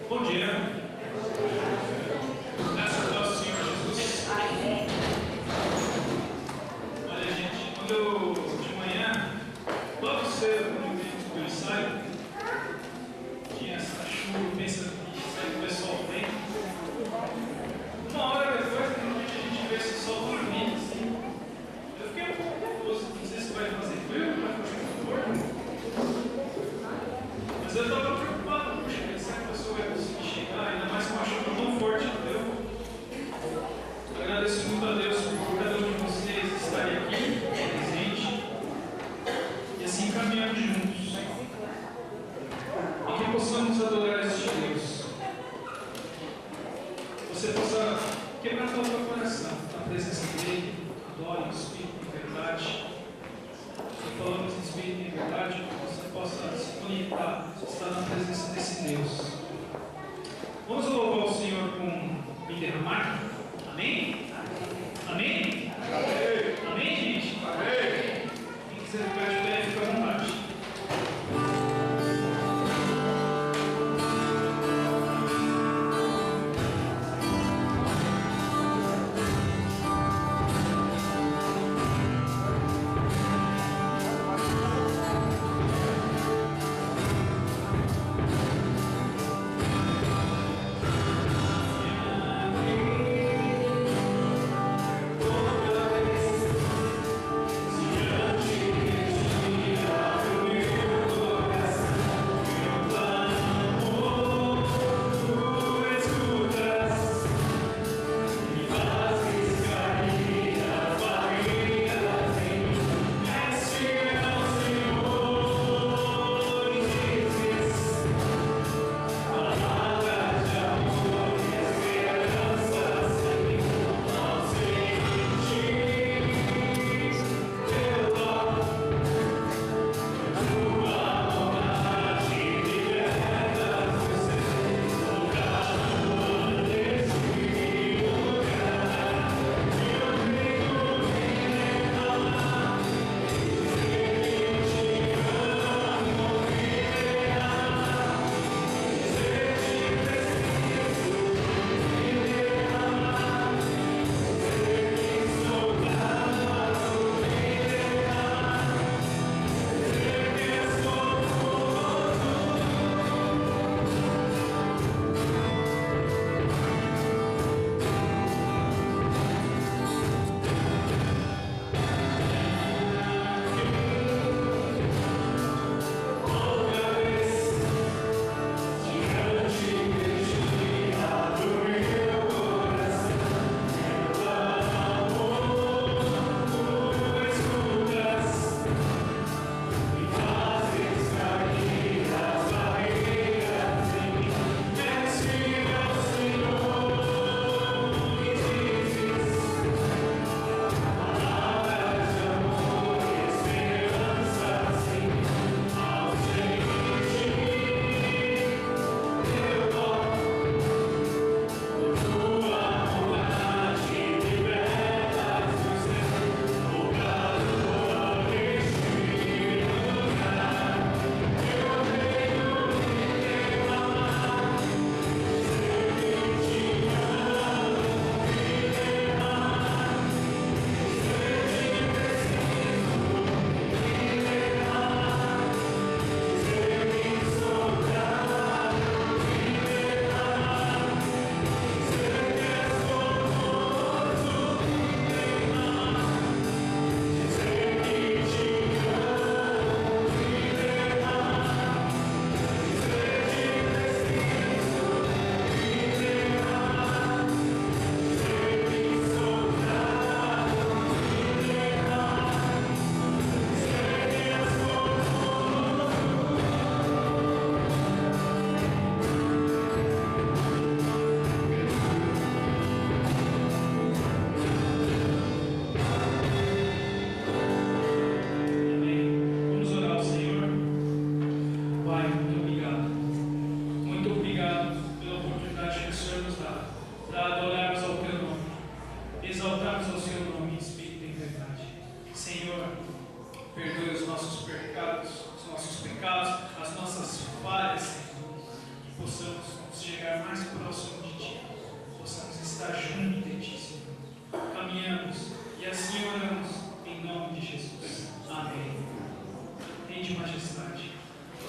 Bom dia. Graças a Deus, Senhor Jesus. Olha, gente, quando eu, de manhã, logo cedo, quando eu ensaio, tinha essa chuva, pensa que sai o pessoal bem. Uma hora depois, quando a gente vê esse sol dormindo, assim, eu fiquei um pouco confuso. Não sei se vai fazer frio, vai fazer calor. Mas eu estava preocupado, puxa, será que a pessoa vai conseguir chegar, ainda mais com uma chuva tão forte que deu? Agradeço muito a Deus por cada um de vocês estarem aqui, presente, e assim caminhando juntos. E que possamos adorar este Deus. Você possa quebrar todo o teu coração na presença dele, adore o Espírito de verdade. E falamos em Espírito de verdade, que você possa se conectar, estar na presença desse Deus. Vamos louvar o Senhor com me derramar? Amém? Amém? Amém, gente? Amém. Quem quiser ficar de pé, fica à vontade. Oh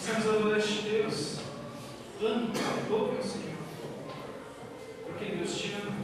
queremos adorar este Deus. Ame, louve ao Senhor. Porque Deus te ama.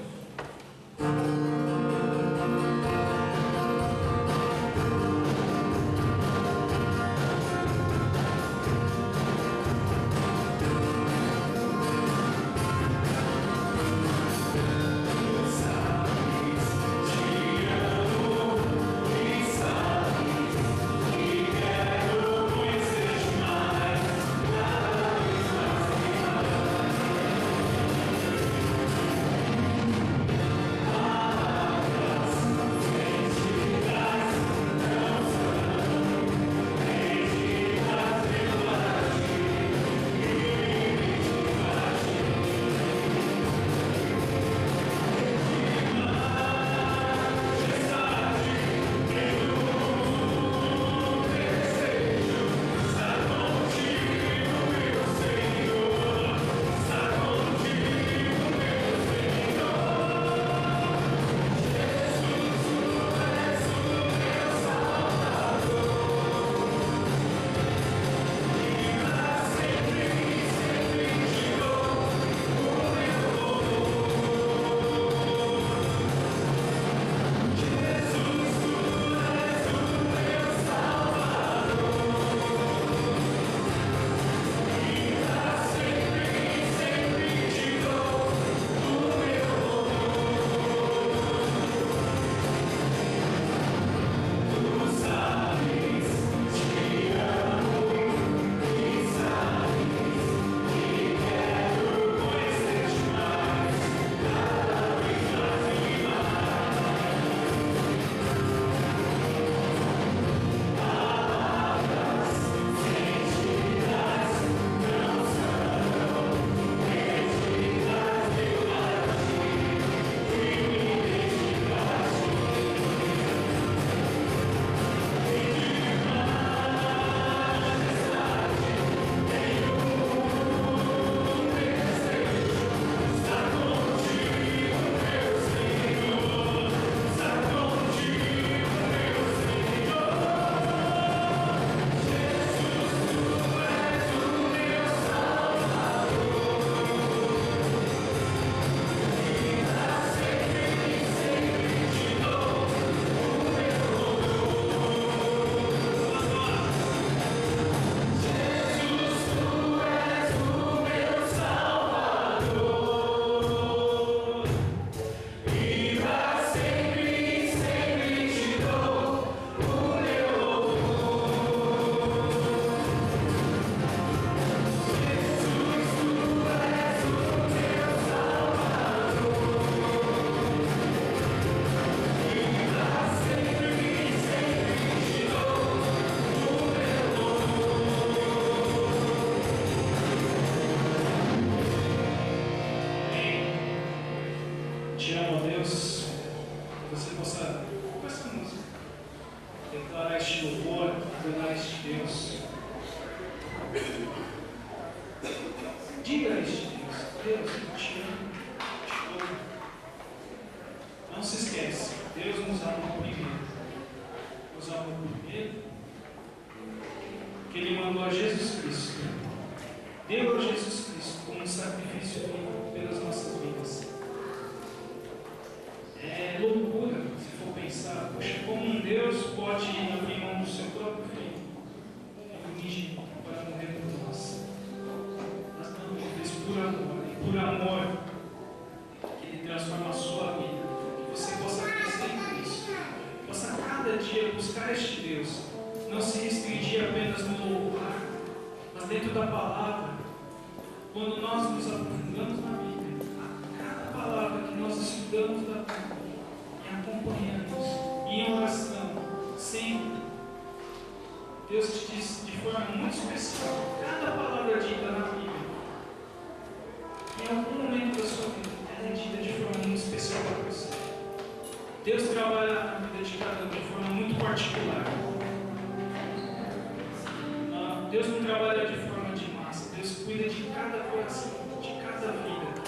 Deus não trabalha de forma de massa. Deus cuida de cada coração, de cada vida.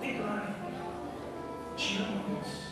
Declare. Te amo, Deus.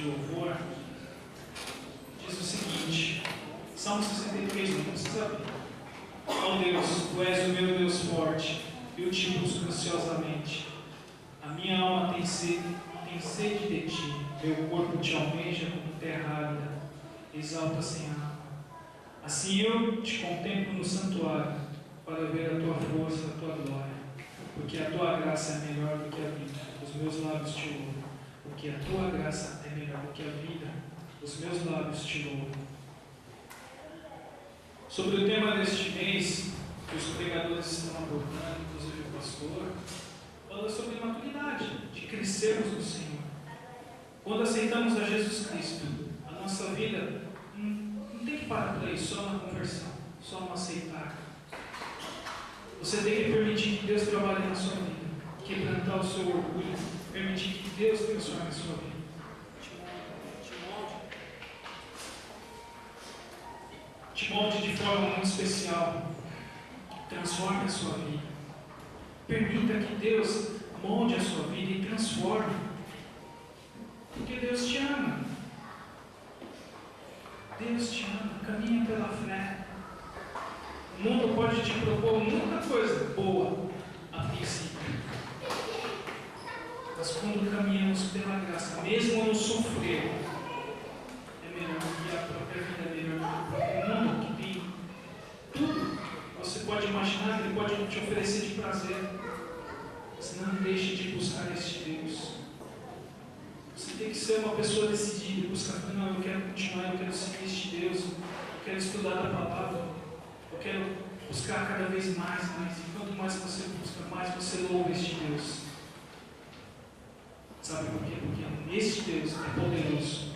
louvor, diz o seguinte, Salmo 63, não precisa abrir. Ó Deus, Tu és o meu Deus forte, eu te busco ansiosamente. A minha alma tem sede de Ti, meu corpo Te almeja como terra árida, exalta sem água. Assim eu Te contemplo no santuário, para ver a Tua força, a Tua glória, porque a Tua graça é melhor do que a vida, os meus lábios Te louvam, porque a Tua graça é melhor do que a vida, os meus lábios Te louvam. Sobre o tema deste mês, que os pregadores estão abordando, inclusive o pastor, fala sobre maturidade, de crescermos no Senhor. Quando aceitamos a Jesus Cristo, a nossa vida não tem que parar por aí, só na conversão, só no aceitar. Você tem que permitir que Deus trabalhe na sua vida, quebrantar o seu orgulho, permitir que Deus transforme a sua vida. Te molde de forma muito especial. Transforme a sua vida. Permita que Deus molde a sua vida e transforme. Porque Deus te ama. Deus te ama. Caminha pela fé. O mundo pode te propor muita coisa boa a princípio. Mas quando caminhamos pela graça, mesmo no sofrer, é melhor que a própria vida, é melhor que o próprio mundo, que tem tudo que você pode imaginar, que Ele pode te oferecer de prazer. Mas não deixe de buscar este Deus. Você tem que ser uma pessoa decidida, buscar, não, eu quero continuar, eu quero seguir este Deus, eu quero estudar a palavra, eu quero buscar cada vez mais. E quanto mais você busca, mais você louva este Deus. Sabe por quê? Porque este Deus é poderoso.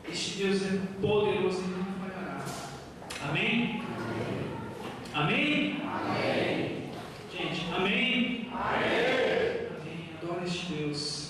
Este Deus é poderoso e não falhará. Amém? Amém? Amém. Gente, amém? Amém. Amém. Adoro este Deus.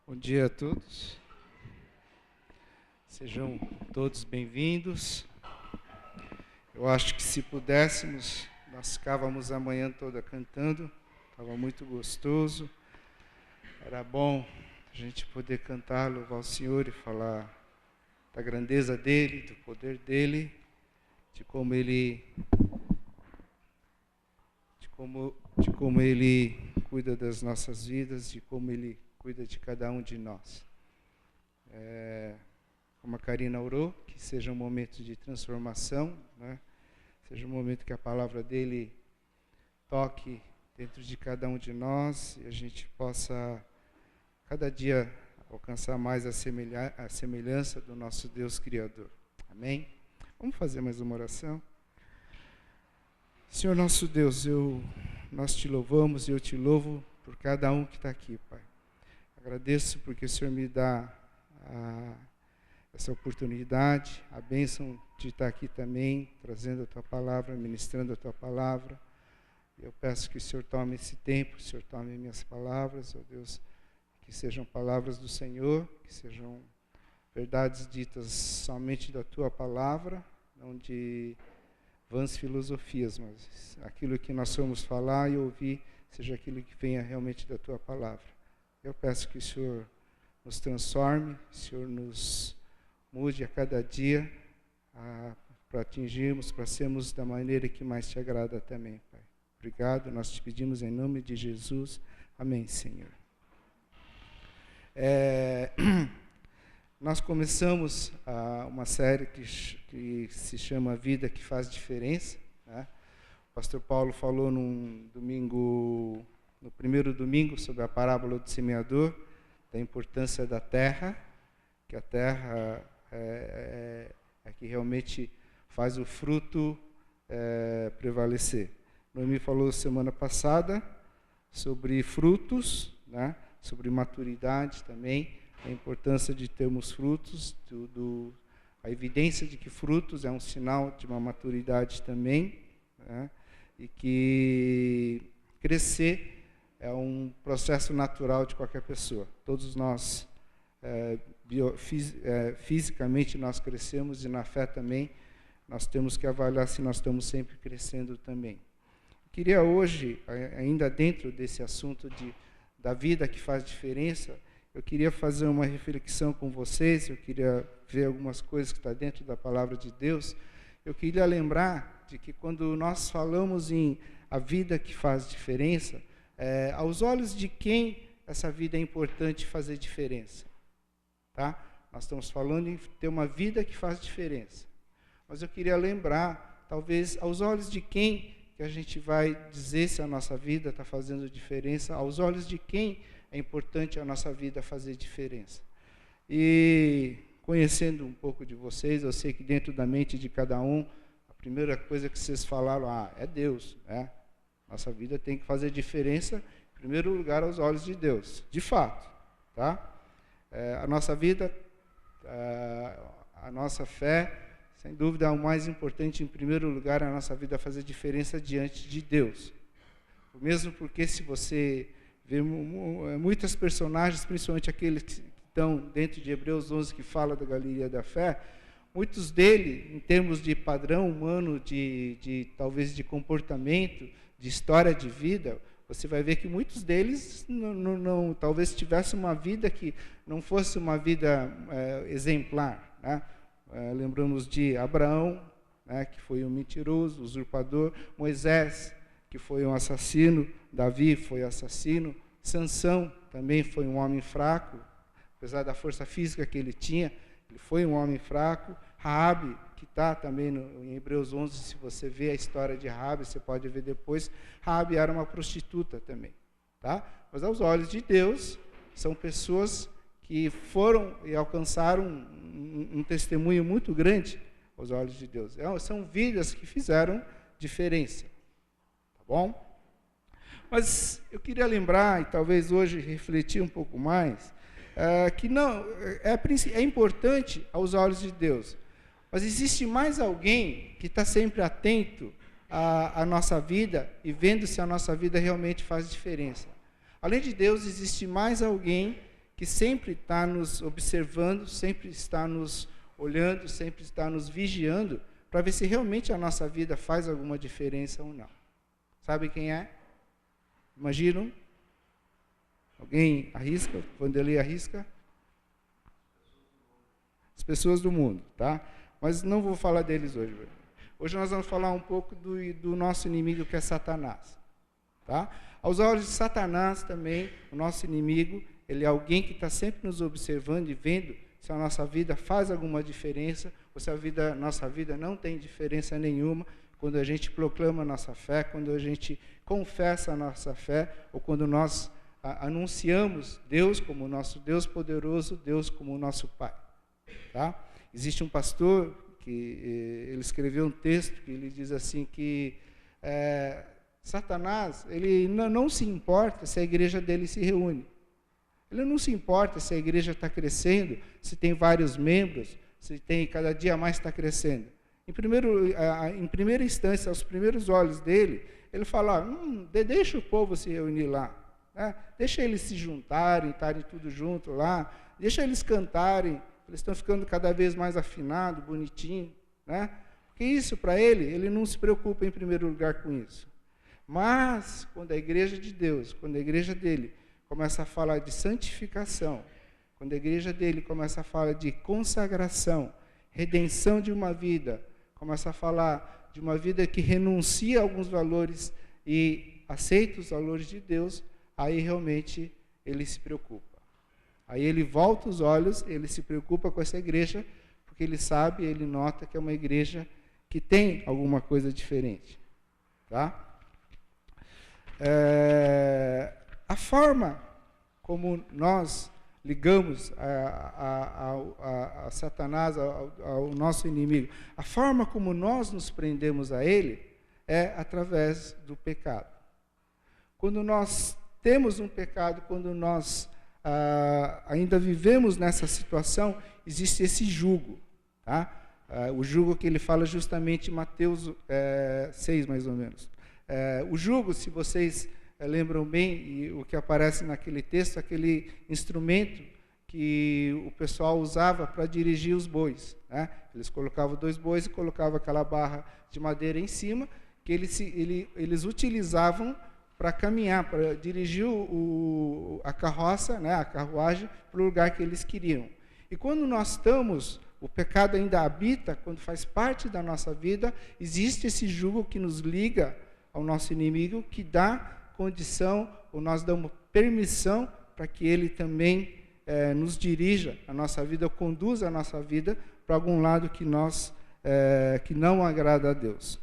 Bom dia a todos. Sejam todos bem-vindos. Eu acho que se pudéssemos, nós ficávamos a manhã toda cantando. Estava muito gostoso. Era bom a gente poder cantar, louvar o Senhor e falar da grandeza dEle, do poder dEle, de como Ele cuida das nossas vidas, de como Ele cuida de cada um de nós. Como a Karina orou, que seja um momento de transformação, né? Seja um momento que a palavra dEle toque dentro de cada um de nós e a gente possa, cada dia, alcançar mais a semelhança do nosso Deus Criador. Amém? Vamos fazer mais uma oração? Senhor nosso Deus, nós te louvamos e eu te louvo por cada um que está aqui, Pai. Agradeço porque o Senhor me dá essa oportunidade, a bênção de estar aqui também, trazendo a Tua palavra, ministrando a Tua palavra. Eu peço que o Senhor tome esse tempo, que o Senhor tome minhas palavras, ó Deus, que sejam palavras do Senhor, que sejam verdades ditas somente da Tua palavra, não de vãs filosofias, mas aquilo que nós vamos falar e ouvir, seja aquilo que venha realmente da Tua palavra. Eu peço que o Senhor nos transforme, que o Senhor nos mude a cada dia para atingirmos, para sermos da maneira que mais te agrada também, Pai. Obrigado, nós te pedimos em nome de Jesus. Amém, Senhor. Nós começamos uma série que se chama Vida que Faz Diferença, né? O pastor Paulo falou no primeiro domingo, sobre a parábola do semeador, da importância da terra, que a terra é que realmente faz o fruto prevalecer. Noemi falou semana passada sobre frutos, né? Sobre maturidade também, a importância de termos frutos, a evidência de que frutos é um sinal de uma maturidade também, né? E que crescer é um processo natural de qualquer pessoa. Todos nós, fisicamente, nós crescemos e na fé também, nós temos que avaliar se nós estamos sempre crescendo também. Queria hoje, ainda dentro desse assunto da vida que faz diferença, eu queria fazer uma reflexão com vocês, eu queria ver algumas coisas que estão dentro da palavra de Deus. Eu queria lembrar de que quando nós falamos em a vida que faz diferença, aos olhos de quem essa vida é importante fazer diferença, tá? Nós estamos falando em ter uma vida que faz diferença. Mas eu queria lembrar, talvez, aos olhos de quem que a gente vai dizer se a nossa vida está fazendo diferença, aos olhos de quem é importante a nossa vida fazer diferença. E conhecendo um pouco de vocês, eu sei que dentro da mente de cada um, a primeira coisa que vocês falaram, é Deus, né? Nossa vida tem que fazer diferença, em primeiro lugar, aos olhos de Deus, de fato, tá? A nossa vida, a nossa fé, sem dúvida, é o mais importante, em primeiro lugar, a nossa vida fazer diferença diante de Deus. Mesmo porque se você vê muitas personagens, principalmente aqueles que estão dentro de Hebreus 11, que fala da galeria da fé, muitos deles, em termos de padrão humano, talvez de comportamento, de história de vida, você vai ver que muitos deles talvez tivessem uma vida que não fosse uma vida exemplar, né? Lembramos de Abraão, né, que foi um mentiroso, usurpador, Moisés, que foi um assassino, Davi foi assassino, Sansão também foi um homem fraco, apesar da força física que ele tinha, ele foi um homem fraco. Raabe, que está também em Hebreus 11, se você vê a história de Raabe, você pode ver depois, Raabe era uma prostituta também, tá? Mas aos olhos de Deus, são pessoas que foram e alcançaram um testemunho muito grande aos olhos de Deus. São vidas que fizeram diferença, tá bom? Mas eu queria lembrar, e talvez hoje refletir um pouco mais, que não é importante aos olhos de Deus, mas existe mais alguém que está sempre atento à nossa vida e vendo se a nossa vida realmente faz diferença. Além de Deus, existe mais alguém que sempre está nos observando, sempre está nos olhando, sempre está nos vigiando, para ver se realmente a nossa vida faz alguma diferença ou não. Sabe quem é? Imaginam? Alguém arrisca? Vanderlei arrisca? As pessoas do mundo, tá? Mas não vou falar deles hoje. Hoje nós vamos falar um pouco do nosso inimigo, que é Satanás. Tá? Aos olhos de Satanás também, o nosso inimigo, ele é alguém que está sempre nos observando e vendo se a nossa vida faz alguma diferença, ou se a nossa vida não tem diferença nenhuma, quando a gente proclama a nossa fé, quando a gente confessa a nossa fé, ou quando nós anunciamos Deus como nosso Deus poderoso, Deus como nosso Pai. Tá? Existe um pastor que ele escreveu um texto que ele diz assim que Satanás, ele não se importa se a igreja dele se reúne. Ele não se importa se a igreja está crescendo, se tem vários membros, se tem cada dia mais está crescendo. Em primeira instância, aos primeiros olhos dele, ele fala, deixa o povo se reunir lá, né? Deixa eles se juntarem, estarem tudo junto lá, deixa eles cantarem, eles estão ficando cada vez mais afinados, bonitinho, né? Porque isso, para ele não se preocupa em primeiro lugar com isso. Mas, quando a igreja de Deus, quando a igreja dele começa a falar de santificação, quando a igreja dele começa a falar de consagração, redenção de uma vida, começa a falar de uma vida que renuncia a alguns valores e aceita os valores de Deus, aí realmente ele se preocupa. Aí ele volta os olhos, ele se preocupa com essa igreja, porque ele sabe, ele nota que é uma igreja que tem alguma coisa diferente. Tá? A forma como nós ligamos a Satanás, ao nosso inimigo, a forma como nós nos prendemos a ele é através do pecado. Quando nós temos um pecado, quando nós ainda vivemos nessa situação, existe esse jugo. Tá? O jugo que ele fala justamente em Mateus 6, mais ou menos. O jugo, se vocês lembram bem, e o que aparece naquele texto, aquele instrumento que o pessoal usava para dirigir os bois. Né? Eles colocavam 2 bois e colocavam aquela barra de madeira em cima, que eles utilizavam para caminhar, para dirigir a carroça, né, a carruagem, para o lugar que eles queriam. E quando nós estamos, o pecado ainda habita, quando faz parte da nossa vida, existe esse jugo que nos liga ao nosso inimigo, que dá condição, ou nós damos permissão para que ele também nos dirija a nossa vida, ou conduza a nossa vida para algum lado que não agrada a Deus.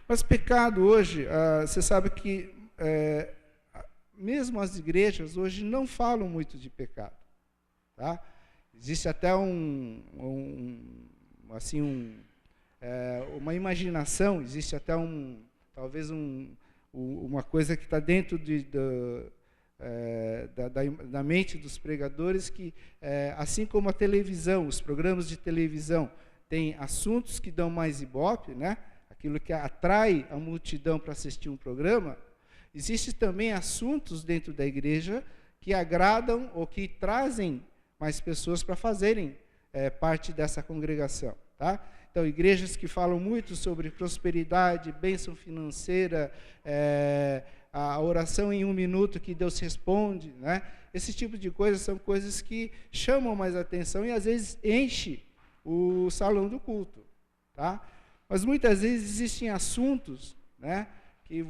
Mas pecado hoje, você sabe que mesmo as igrejas hoje não falam muito de pecado. Tá? Existe até uma imaginação, existe até talvez uma coisa que está dentro da mente dos pregadores, que assim como a televisão, os programas de televisão têm assuntos que dão mais ibope, né? Aquilo que atrai a multidão para assistir um programa, existem também assuntos dentro da igreja que agradam ou que trazem mais pessoas para fazerem parte dessa congregação. Tá? Então, igrejas que falam muito sobre prosperidade, bênção financeira, a oração em 1 minuto que Deus responde, né? Esse tipo de coisas são coisas que chamam mais atenção e às vezes enche o salão do culto. Tá? Mas muitas vezes existem assuntos, né, que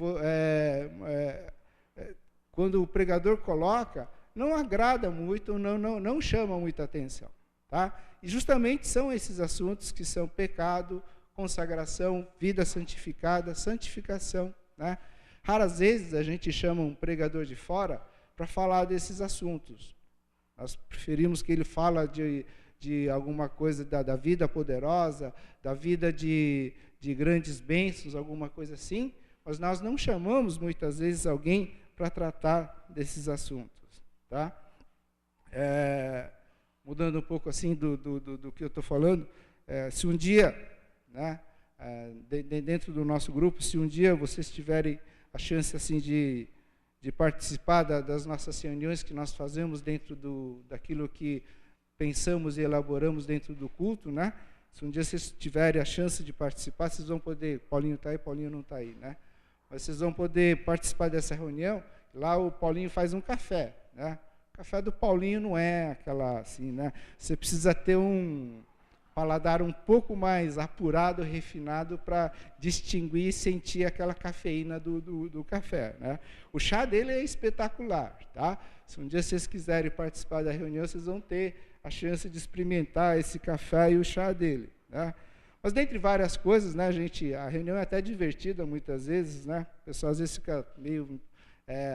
quando o pregador coloca, não agrada muito, não chama muita atenção. Tá? E justamente são esses assuntos que são pecado, consagração, vida santificada, santificação. Né? Raras vezes a gente chama um pregador de fora para falar desses assuntos. Nós preferimos que ele fala de alguma coisa da vida poderosa, da vida de grandes bênçãos, alguma coisa assim, mas nós não chamamos muitas vezes alguém para tratar desses assuntos. Tá? Mudando um pouco assim do que eu estou falando, se um dia, né, dentro do nosso grupo, se um dia vocês tiverem a chance assim de de participar das nossas reuniões que nós fazemos dentro daquilo que pensamos e elaboramos dentro do culto, né? Se um dia vocês tiverem a chance de participar, vocês vão poder, Paulinho está aí, Paulinho não está aí, né? Mas vocês vão poder participar dessa reunião. Lá o Paulinho faz um café, né? O café do Paulinho não é aquela assim, né? Você precisa ter um paladar um pouco mais apurado, refinado, para distinguir e sentir aquela cafeína do café, né? O chá dele é espetacular, tá? Se um dia vocês quiserem participar da reunião, vocês vão ter a chance de experimentar esse café e o chá dele, né? Mas dentre várias coisas, né, a reunião é até divertida muitas vezes, né? O pessoal às vezes fica meio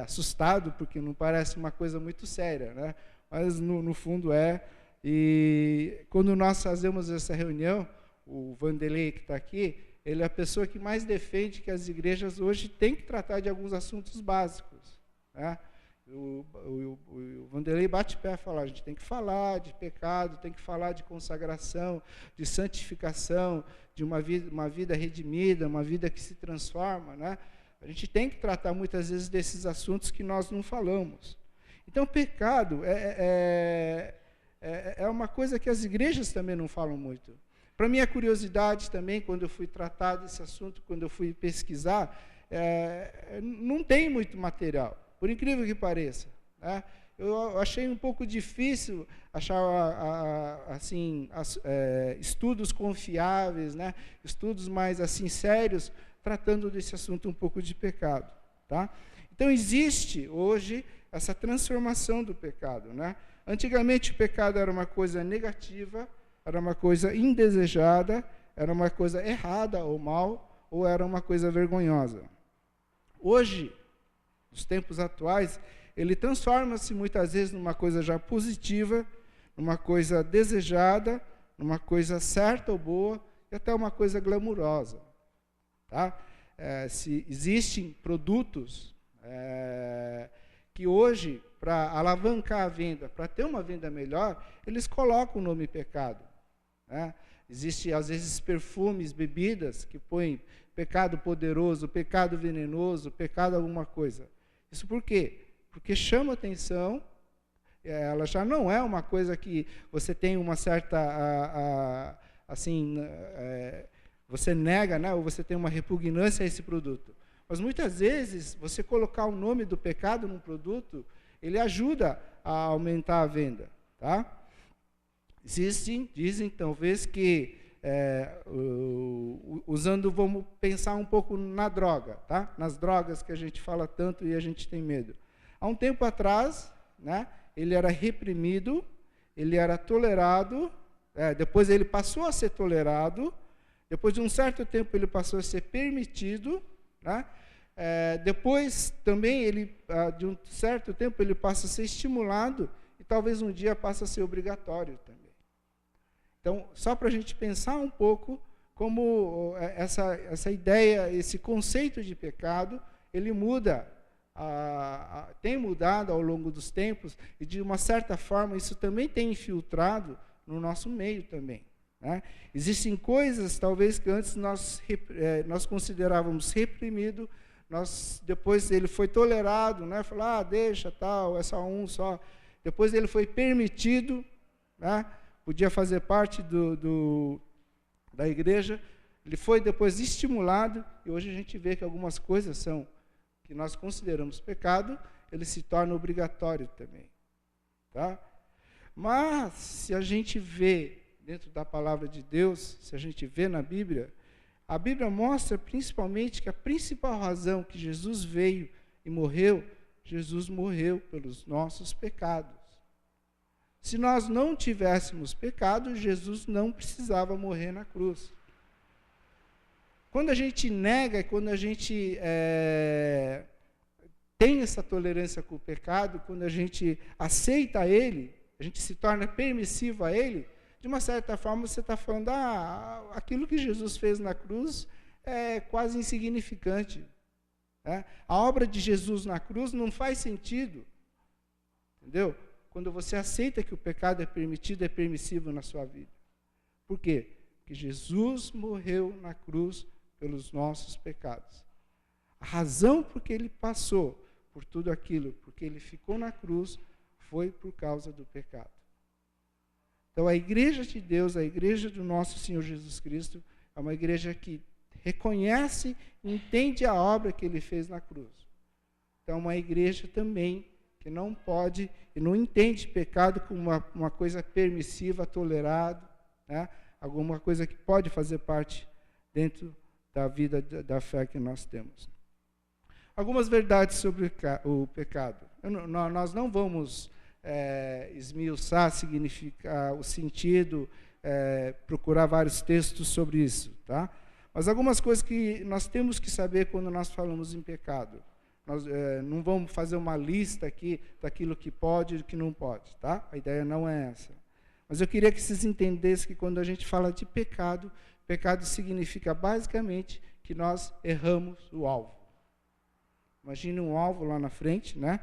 assustado porque não parece uma coisa muito séria, né? Mas no fundo é. E quando nós fazemos essa reunião, o Vanderlei que está aqui, ele é a pessoa que mais defende que as igrejas hoje têm que tratar de alguns assuntos básicos, né? O Vanderlei bate pé e fala, a gente tem que falar de pecado, tem que falar de consagração, de santificação, de uma vida redimida, uma vida que se transforma, né? A gente tem que tratar muitas vezes desses assuntos que nós não falamos. Então, o pecado é uma coisa que as igrejas também não falam muito. Para minha curiosidade também, quando eu fui tratar desse assunto, quando eu fui pesquisar, não tem muito material. Por incrível que pareça, né? Eu achei um pouco difícil achar estudos confiáveis, né? Estudos mais assim sérios, tratando desse assunto um pouco de pecado, tá? Então existe hoje essa transformação do pecado, né? Antigamente o pecado era uma coisa negativa, era uma coisa indesejada, era uma coisa errada ou mal, ou era uma coisa vergonhosa. Hoje, nos tempos atuais, ele transforma-se muitas vezes numa coisa já positiva, numa coisa desejada, numa coisa certa ou boa, e até uma coisa glamurosa. Tá? Se existem produtos que hoje, para alavancar a venda, para ter uma venda melhor, eles colocam o nome pecado, né? Existem, às vezes, perfumes, bebidas que põem pecado poderoso, pecado venenoso, pecado alguma coisa. Isso por quê? Porque chama atenção, ela já não é uma coisa que você tem uma certa, você nega, né, ou você tem uma repugnância a esse produto. Mas muitas vezes, você colocar o nome do pecado num produto, ele ajuda a aumentar a venda, tá? Dizem talvez que, vamos pensar um pouco na droga, tá? Nas drogas que a gente fala tanto e a gente tem medo. Há um tempo atrás, né, ele era reprimido, ele era tolerado, depois ele passou a ser tolerado, depois de um certo tempo ele passou a ser permitido, né? Depois também de um certo tempo ele passa a ser estimulado e talvez um dia passe a ser obrigatório também. Então, só para a gente pensar um pouco como essa ideia, esse conceito de pecado, ele muda, tem mudado ao longo dos tempos, e de uma certa forma isso também tem infiltrado no nosso meio também, né? Existem coisas, talvez, que antes nós considerávamos reprimido, depois ele foi tolerado, né? Falar, deixa, tal, é só um só. Depois ele foi permitido, né? Podia fazer parte da igreja, ele foi depois estimulado, e hoje a gente vê que algumas coisas que nós consideramos pecado, ele se torna obrigatório também. Tá? Mas, se a gente vê dentro da palavra de Deus, se a gente vê na Bíblia, a Bíblia mostra principalmente que a principal razão que Jesus veio e morreu, Jesus morreu pelos nossos pecados. Se nós não tivéssemos pecado, Jesus não precisava morrer na cruz. Quando a gente nega, quando a gente tem essa tolerância com o pecado, quando a gente aceita ele, a gente se torna permissivo a ele, de uma certa forma você está falando, aquilo que Jesus fez na cruz é quase insignificante. Né? A obra de Jesus na cruz não faz sentido. Entendeu? Quando você aceita que o pecado é permitido, é permissível na sua vida. Por quê? Porque Jesus morreu na cruz pelos nossos pecados. A razão por que ele passou por tudo aquilo, porque ele ficou na cruz, foi por causa do pecado. Então, a igreja de Deus, a igreja do nosso Senhor Jesus Cristo, é uma igreja que reconhece e entende a obra que ele fez na cruz. Então, é uma igreja também que não pode e não entende pecado como uma coisa permissiva, tolerada, né? Alguma coisa que pode fazer parte dentro da vida da fé que nós temos. Algumas verdades sobre o pecado. Nós não vamos esmiuçar, significar o sentido, procurar vários textos sobre isso, tá? Mas algumas coisas que nós temos que saber quando nós falamos em pecado. Nós não vamos fazer uma lista aqui daquilo que pode e do que não pode, tá? A ideia não é essa. Mas eu queria que vocês entendessem que quando a gente fala de pecado, pecado significa basicamente que nós erramos o alvo. Imagine um alvo lá na frente, né?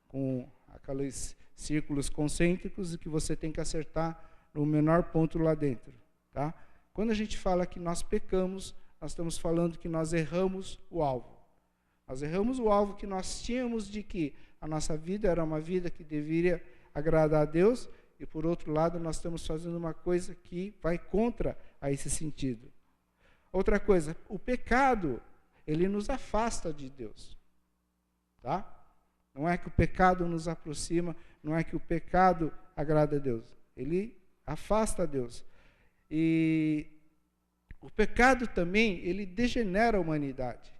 Com aqueles círculos concêntricos e que você tem que acertar no menor ponto lá dentro, tá? Quando a gente fala que nós pecamos, nós estamos falando que nós erramos o alvo. Nós erramos o alvo que nós tínhamos de que a nossa vida era uma vida que deveria agradar a Deus e, por outro lado, nós estamos fazendo uma coisa que vai contra a esse sentido. Outra coisa, o pecado, ele nos afasta de Deus. Tá? Não é que o pecado nos aproxima, não é que o pecado agrada a Deus. Ele afasta a Deus. E o pecado também, ele degenera a humanidade.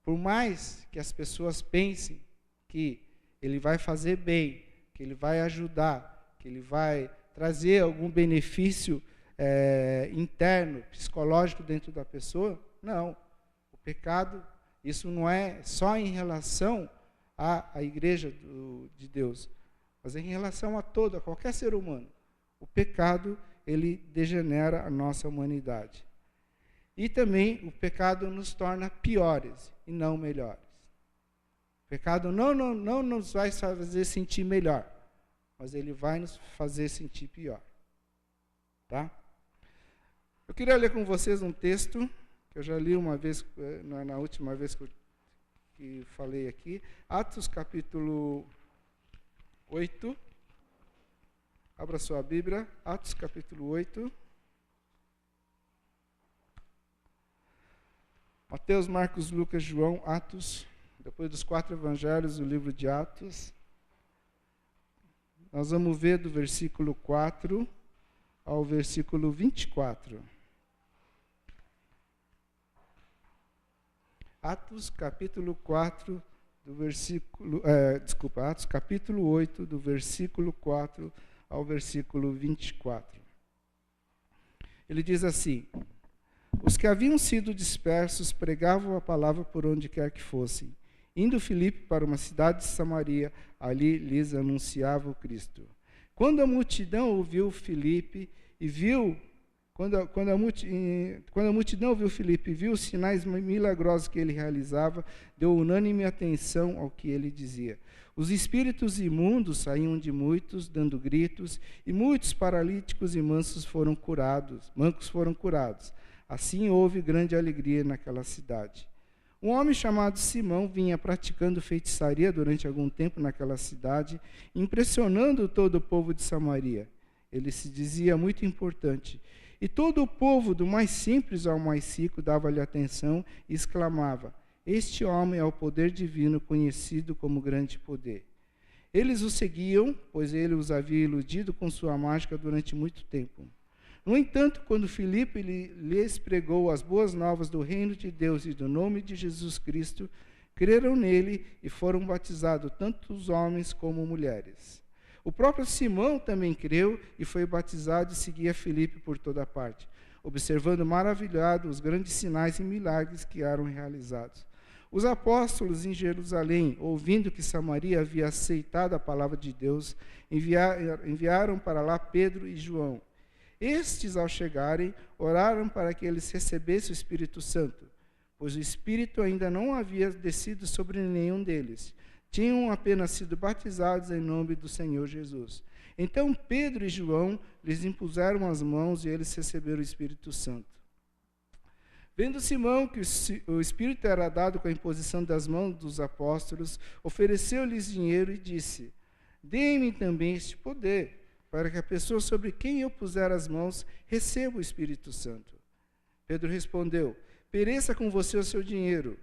Por mais que as pessoas pensem que ele vai fazer bem, que ele vai ajudar, que ele vai trazer algum benefício interno, psicológico dentro da pessoa, não. O pecado, isso não é só em relação à igreja de Deus, mas em relação a qualquer ser humano. O pecado, ele degenera a nossa humanidade. E também o pecado nos torna piores e não melhores. O pecado não nos vai fazer sentir melhor, mas ele vai nos fazer sentir pior. Tá? Eu queria ler com vocês um texto que eu já li uma vez, na última vez que falei aqui, Atos capítulo 8. Abra sua Bíblia, Atos capítulo 8. Mateus, Marcos, Lucas, João, Atos, depois dos 4 evangelhos, o livro de Atos. Nós vamos ver do versículo 4 ao versículo 24. Atos capítulo 4, do versículo... Atos capítulo 8, do versículo 4 ao versículo 24. Ele diz assim: os que haviam sido dispersos pregavam a palavra por onde quer que fossem. Indo Filipe para uma cidade de Samaria, ali lhes anunciava o Cristo. Quando a multidão ouviu Filipe e viu os sinais milagrosos que ele realizava, deu unânime atenção ao que ele dizia. Os espíritos imundos saíam de muitos, dando gritos, e muitos paralíticos e mancos foram curados. Assim houve grande alegria naquela cidade. Um homem chamado Simão vinha praticando feitiçaria durante algum tempo naquela cidade, impressionando todo o povo de Samaria. Ele se dizia muito importante. E todo o povo, do mais simples ao mais rico, dava-lhe atenção e exclamava: este homem é o poder divino, conhecido como grande poder. Eles o seguiam, pois ele os havia iludido com sua mágica durante muito tempo. No entanto, quando Filipe lhes pregou as boas novas do reino de Deus e do nome de Jesus Cristo, creram nele e foram batizados tanto os homens como mulheres. O próprio Simão também creu e foi batizado e seguia Filipe por toda parte, observando maravilhado os grandes sinais e milagres que eram realizados. Os apóstolos em Jerusalém, ouvindo que Samaria havia aceitado a palavra de Deus, enviaram para lá Pedro e João. Estes, ao chegarem, oraram para que eles recebessem o Espírito Santo, pois o Espírito ainda não havia descido sobre nenhum deles. Tinham apenas sido batizados em nome do Senhor Jesus. Então Pedro e João lhes impuseram as mãos e eles receberam o Espírito Santo. Vendo Simão que o Espírito era dado com a imposição das mãos dos apóstolos, ofereceu-lhes dinheiro e disse: Dê-me também este poder, para que a pessoa sobre quem eu puser as mãos receba o Espírito Santo. Pedro respondeu: Pereça com você o seu dinheiro.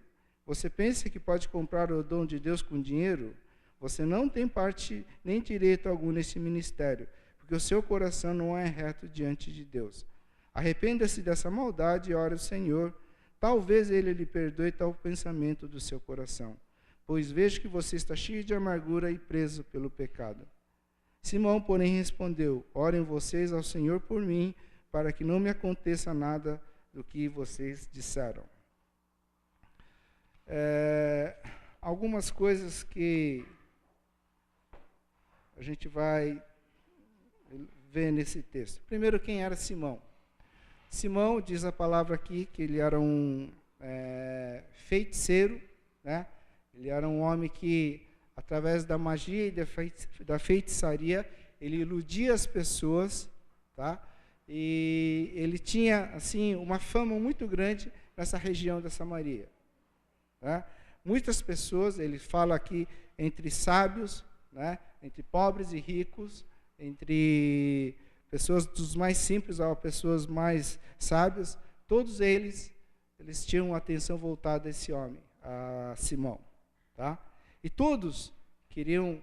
Você pensa que pode comprar o dom de Deus com dinheiro? Você não tem parte nem direito algum nesse ministério, porque o seu coração não é reto diante de Deus. Arrependa-se dessa maldade e ore ao Senhor. Talvez Ele lhe perdoe tal pensamento do seu coração, pois vejo que você está cheio de amargura e preso pelo pecado. Simão, porém, respondeu: Orem vocês ao Senhor por mim, para que não me aconteça nada do que vocês disseram. Algumas coisas que a gente vai ver nesse texto. Primeiro, quem era Simão? Simão, diz a palavra aqui, que ele era um feiticeiro, né? Ele era um homem que, através da magia e da feitiçaria, ele iludia as pessoas, tá? E ele tinha, assim, uma fama muito grande nessa região da Samaria. Né? Muitas pessoas, ele fala aqui, entre sábios, né? Entre pobres e ricos, entre pessoas dos mais simples a pessoas mais sábias, todos eles tinham a atenção voltada a esse homem, a Simão. Tá? E todos queriam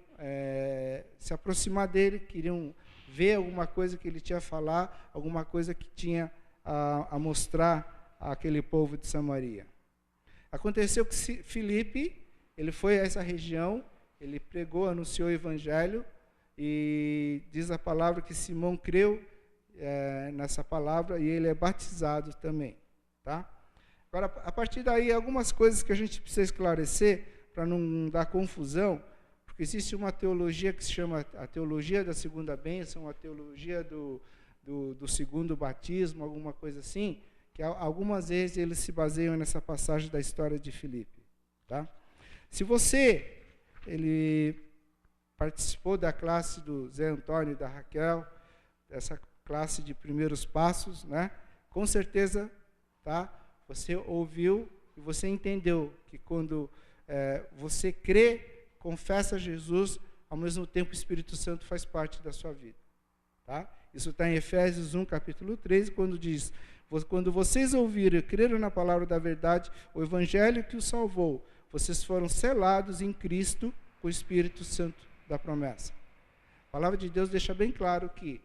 se aproximar dele, queriam ver alguma coisa que ele tinha a falar, alguma coisa que tinha a mostrar àquele povo de Samaria. Aconteceu que Filipe, ele foi a essa região, ele pregou, anunciou o evangelho, e diz a palavra que Simão creu nessa palavra e ele é batizado também. Tá? Agora, a partir daí, algumas coisas que a gente precisa esclarecer para não dar confusão, porque existe uma teologia que se chama a teologia da segunda bênção, a teologia do segundo batismo, alguma coisa assim, que algumas vezes eles se baseiam nessa passagem da história de Filipe. Tá? Se você participou da classe do Zé Antônio e da Raquel, dessa classe de primeiros passos, né? Com certeza, tá? Você ouviu e você entendeu que quando você crê, confessa Jesus, ao mesmo tempo o Espírito Santo faz parte da sua vida. Tá? Isso está em Efésios 1, capítulo 13, quando diz: quando vocês ouviram e creram na palavra da verdade, o evangelho que os salvou, vocês foram selados em Cristo com o Espírito Santo da promessa. A palavra de Deus deixa bem claro que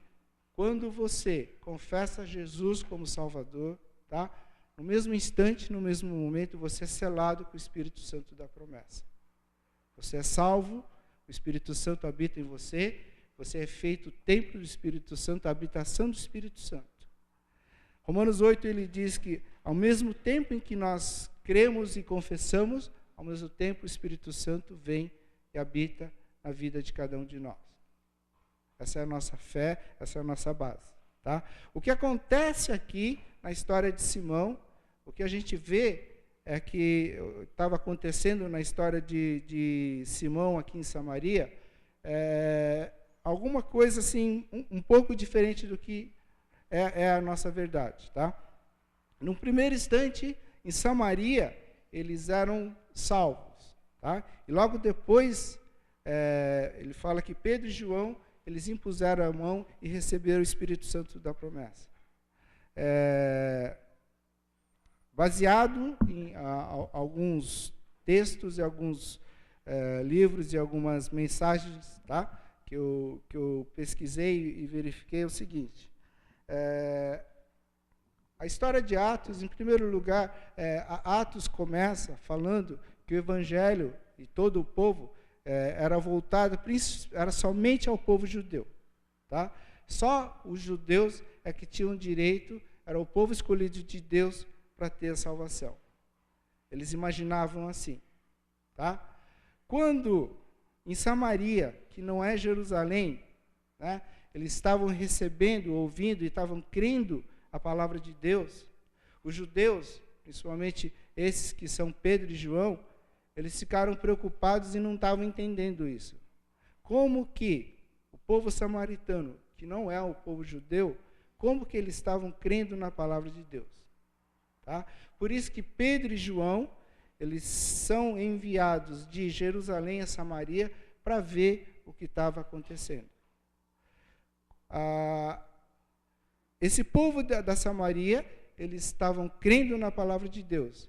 quando você confessa Jesus como Salvador, tá? No mesmo instante, no mesmo momento, você é selado com o Espírito Santo da promessa. Você é salvo, o Espírito Santo habita em você, você é feito templo do Espírito Santo, a habitação do Espírito Santo. Romanos 8, ele diz que ao mesmo tempo em que nós cremos e confessamos, ao mesmo tempo o Espírito Santo vem e habita na vida de cada um de nós. Essa é a nossa fé, essa é a nossa base. Tá? O que acontece aqui na história de Simão, o que a gente vê é que estava acontecendo na história de Simão aqui em Samaria, alguma coisa assim, um pouco diferente do que é a nossa verdade. Tá? No primeiro instante, em Samaria, eles eram salvos. Tá? E logo depois, ele fala que Pedro e João, eles impuseram a mão e receberam o Espírito Santo da promessa. Baseado em alguns textos e alguns livros e algumas mensagens, tá? que eu pesquisei e verifiquei, é o seguinte. A história de Atos, em primeiro lugar, Atos começa falando que o Evangelho e todo o povo era voltado, era somente ao povo judeu. Tá? Só os judeus é que tinham direito, era o povo escolhido de Deus para ter a salvação. Eles imaginavam assim. Tá? Quando em Samaria, que não é Jerusalém, né, eles estavam recebendo, ouvindo e estavam crendo a palavra de Deus, os judeus, principalmente esses que são Pedro e João, eles ficaram preocupados e não estavam entendendo isso. Como que o povo samaritano, que não é o povo judeu, como que eles estavam crendo na palavra de Deus? Tá? Por isso que Pedro e João, eles são enviados de Jerusalém a Samaria para ver o que estava acontecendo. Esse povo da Samaria, eles estavam crendo na palavra de Deus.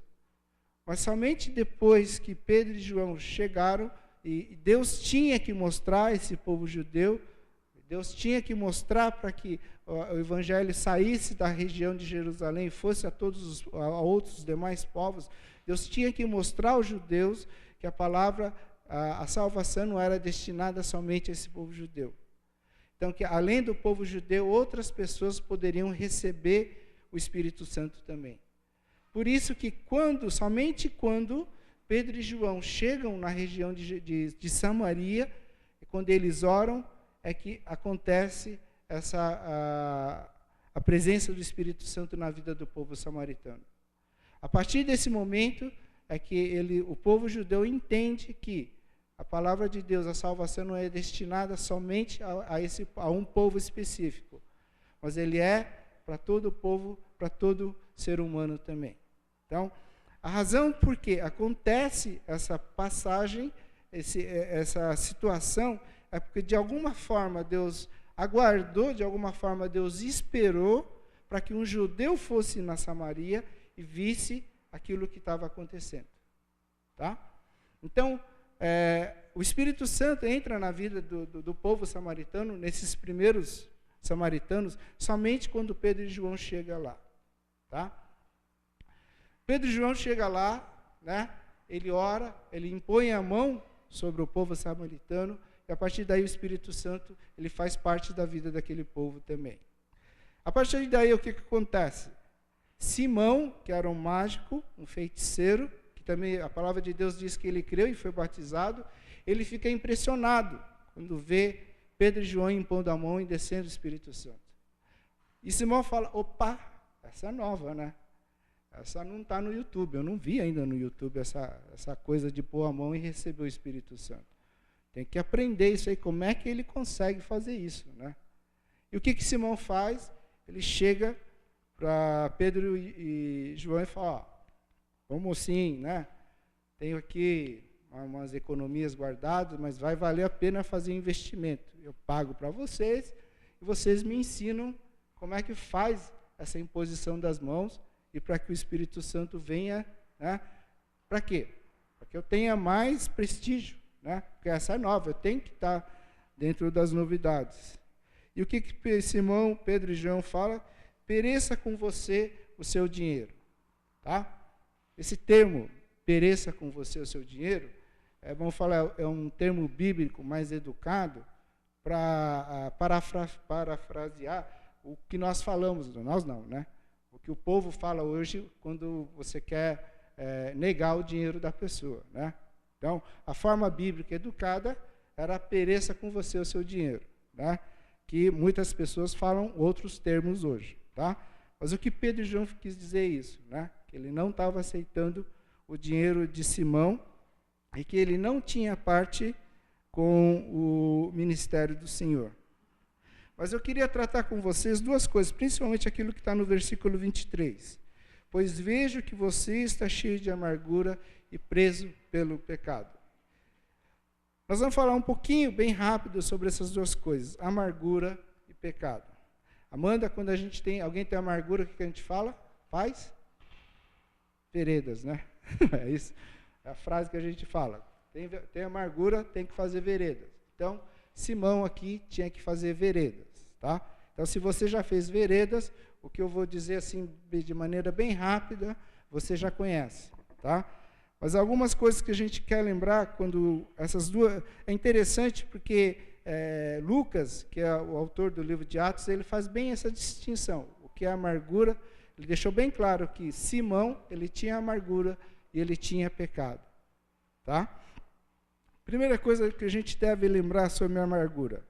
Mas somente depois que Pedro e João chegaram, e Deus tinha que mostrar a esse povo judeu, Deus tinha que mostrar para que o evangelho saísse da região de Jerusalém e fosse a outros demais povos. Deus tinha que mostrar aos judeus que a palavra, a salvação não era destinada somente a esse povo judeu. Então, que além do povo judeu, outras pessoas poderiam receber o Espírito Santo também. Por isso que somente quando Pedro e João chegam na região de Samaria, quando eles oram, é que acontece a presença do Espírito Santo na vida do povo samaritano. A partir desse momento, é que o povo judeu entende que a palavra de Deus, a salvação não é destinada somente a um povo específico, mas ele é para todo o povo, para todo ser humano também. Então, a razão por que acontece essa passagem, essa situação, é porque de alguma forma Deus aguardou, de alguma forma Deus esperou para que um judeu fosse na Samaria e visse aquilo que estava acontecendo. Tá? Então, o Espírito Santo entra na vida do povo samaritano, nesses primeiros samaritanos, somente quando Pedro e João chegam lá. Tá? Pedro e João chegam lá, né? Ele ora, ele impõe a mão sobre o povo samaritano, e a partir daí o Espírito Santo ele faz parte da vida daquele povo também. A partir daí o que acontece? Simão, que era um mágico, um feiticeiro, que também a palavra de Deus diz que ele creu e foi batizado, ele fica impressionado quando vê Pedro e João impondo a mão e descendo o Espírito Santo. E Simão fala, opa, essa é nova, né? Essa não está no YouTube, eu não vi ainda no YouTube essa coisa de pôr a mão e receber o Espírito Santo. Tem que aprender isso aí, como é que ele consegue fazer isso, né? E o que Simão faz? Ele chega para Pedro e João e fala, vamos sim, né? Tenho aqui umas economias guardadas, mas vai valer a pena fazer investimento. Eu pago para vocês e vocês me ensinam como é que faz essa imposição das mãos e para que o Espírito Santo venha, né? Para quê? Para que eu tenha mais prestígio, né? Porque essa é nova, eu tenho que estar dentro das novidades. E o que Simão, Pedro e João falam? Pereça com você o seu dinheiro. Tá? Esse termo, pereça com você o seu dinheiro, vamos falar, é um termo bíblico mais educado para parafrasear o que nós falamos, nós não, né? O que o povo fala hoje quando você quer negar o dinheiro da pessoa, né? Então, a forma bíblica educada era pereça com você o seu dinheiro, né? Que muitas pessoas falam outros termos hoje, tá? Mas o que Pedro e João quis dizer isso, né? Que ele não estava aceitando o dinheiro de Simão e que ele não tinha parte com o ministério do Senhor. Mas eu queria tratar com vocês duas coisas, principalmente aquilo que está no versículo 23. Pois vejo que você está cheio de amargura e preso pelo pecado. Nós vamos falar um pouquinho, bem rápido, sobre essas duas coisas, amargura e pecado. Amanda, quando alguém tem amargura, o que a gente fala? Faz veredas, né? É isso, é a frase que a gente fala. Tem amargura, tem que fazer veredas. Então, Simão aqui tinha que fazer veredas, tá? Então, se você já fez veredas, o que eu vou dizer assim, de maneira bem rápida, você já conhece, tá? Mas algumas coisas que a gente quer lembrar, quando essas duas... É interessante porque Lucas, que é o autor do livro de Atos, ele faz bem essa distinção. O que é amargura, ele deixou bem claro que Simão, ele tinha amargura e ele tinha pecado. Tá? Primeira coisa que a gente deve lembrar sobre a amargura.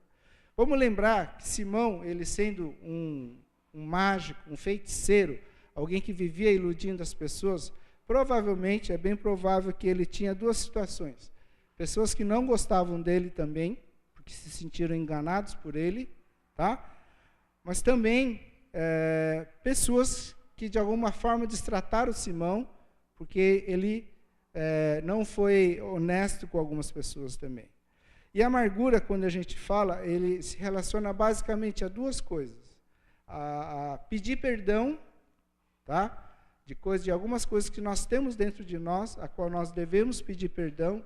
Vamos lembrar que Simão, ele sendo um mágico, um feiticeiro, alguém que vivia iludindo as pessoas, provavelmente, é bem provável que ele tinha duas situações. Pessoas que não gostavam dele também, porque se sentiram enganados por ele, tá? Mas também pessoas que de alguma forma destrataram Simão, porque ele não foi honesto com algumas pessoas também. E a amargura, quando a gente fala, ele se relaciona basicamente a duas coisas. A pedir perdão, tá? De algumas coisas que nós temos dentro de nós, a qual nós devemos pedir perdão,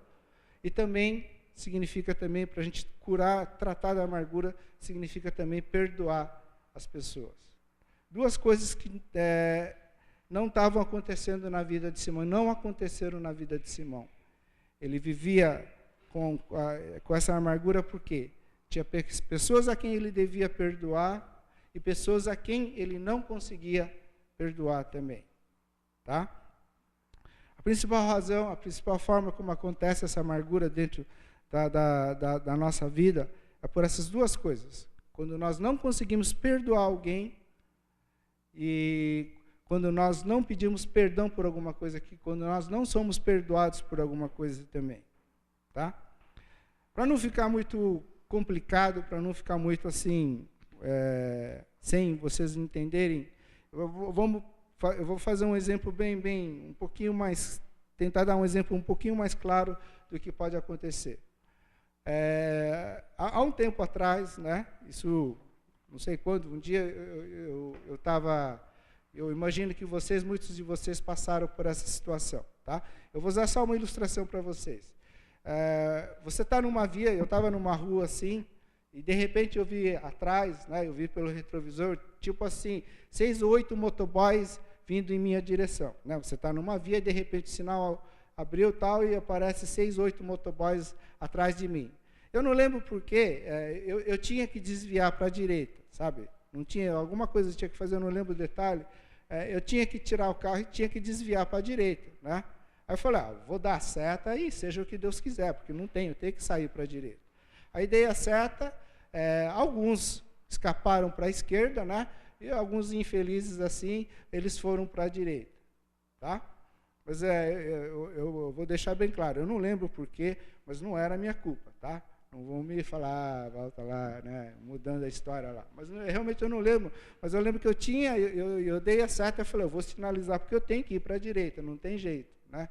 e também significa também, para a gente curar, tratar da amargura, significa também perdoar as pessoas. Duas coisas que não estavam acontecendo na vida de Simão, não aconteceram na vida de Simão. Ele vivia com essa amargura porque tinha pessoas a quem ele devia perdoar e pessoas a quem ele não conseguia perdoar também. Tá? A principal razão, a principal forma como acontece essa amargura dentro da nossa vida é por essas duas coisas. Quando nós não conseguimos perdoar alguém e quando nós não pedimos perdão por alguma coisa aqui, quando nós não somos perdoados por alguma coisa também. Tá? Para não ficar muito complicado, para não ficar muito assim, sem vocês entenderem, eu vou fazer um exemplo um pouquinho mais, tentar dar um exemplo um pouquinho mais claro do que pode acontecer. Há um tempo atrás, né, isso, não sei quando, um dia eu imagino que muitos de vocês passaram por essa situação, tá? Eu vou usar só uma ilustração para vocês. Você está numa via, eu estava numa rua assim, e de repente eu vi atrás, né, eu vi pelo retrovisor, tipo assim, 6 ou 8 motoboys vindo em minha direção. Né? Você está numa via e de repente o sinal abriu tal e aparece 6 ou 8 motoboys atrás de mim. Eu não lembro porquê, eu tinha que desviar para a direita, sabe? Não tinha, alguma coisa eu tinha que fazer, eu não lembro o detalhe. Eu tinha que tirar o carro e tinha que desviar para a direita, né? Aí eu falei, vou dar a seta e seja o que Deus quiser, porque não tenho, eu tenho que sair para a direita. Aí dei a seta, alguns escaparam para a esquerda, né? E alguns infelizes assim, eles foram para a direita. Tá? Mas eu vou deixar bem claro, eu não lembro porquê, mas não era a minha culpa, tá? Não vão me falar, volta lá, né, mudando a história lá. Mas realmente eu não lembro. Mas eu lembro que eu dei a seta e falei, eu vou sinalizar porque eu tenho que ir para a direita, não tem jeito. Né?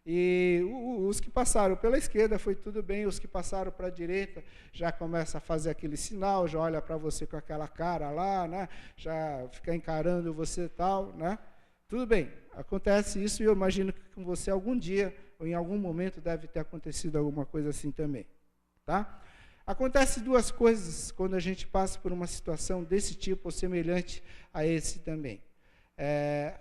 E os que passaram pela esquerda foi tudo bem, os que passaram para a direita já começam a fazer aquele sinal, já olha para você com aquela cara lá, né? Já fica encarando você e tal. Né? Tudo bem, acontece isso e eu imagino que com você algum dia ou em algum momento deve ter acontecido alguma coisa assim também. Tá? Acontece duas coisas quando a gente passa por uma situação desse tipo ou semelhante a esse também.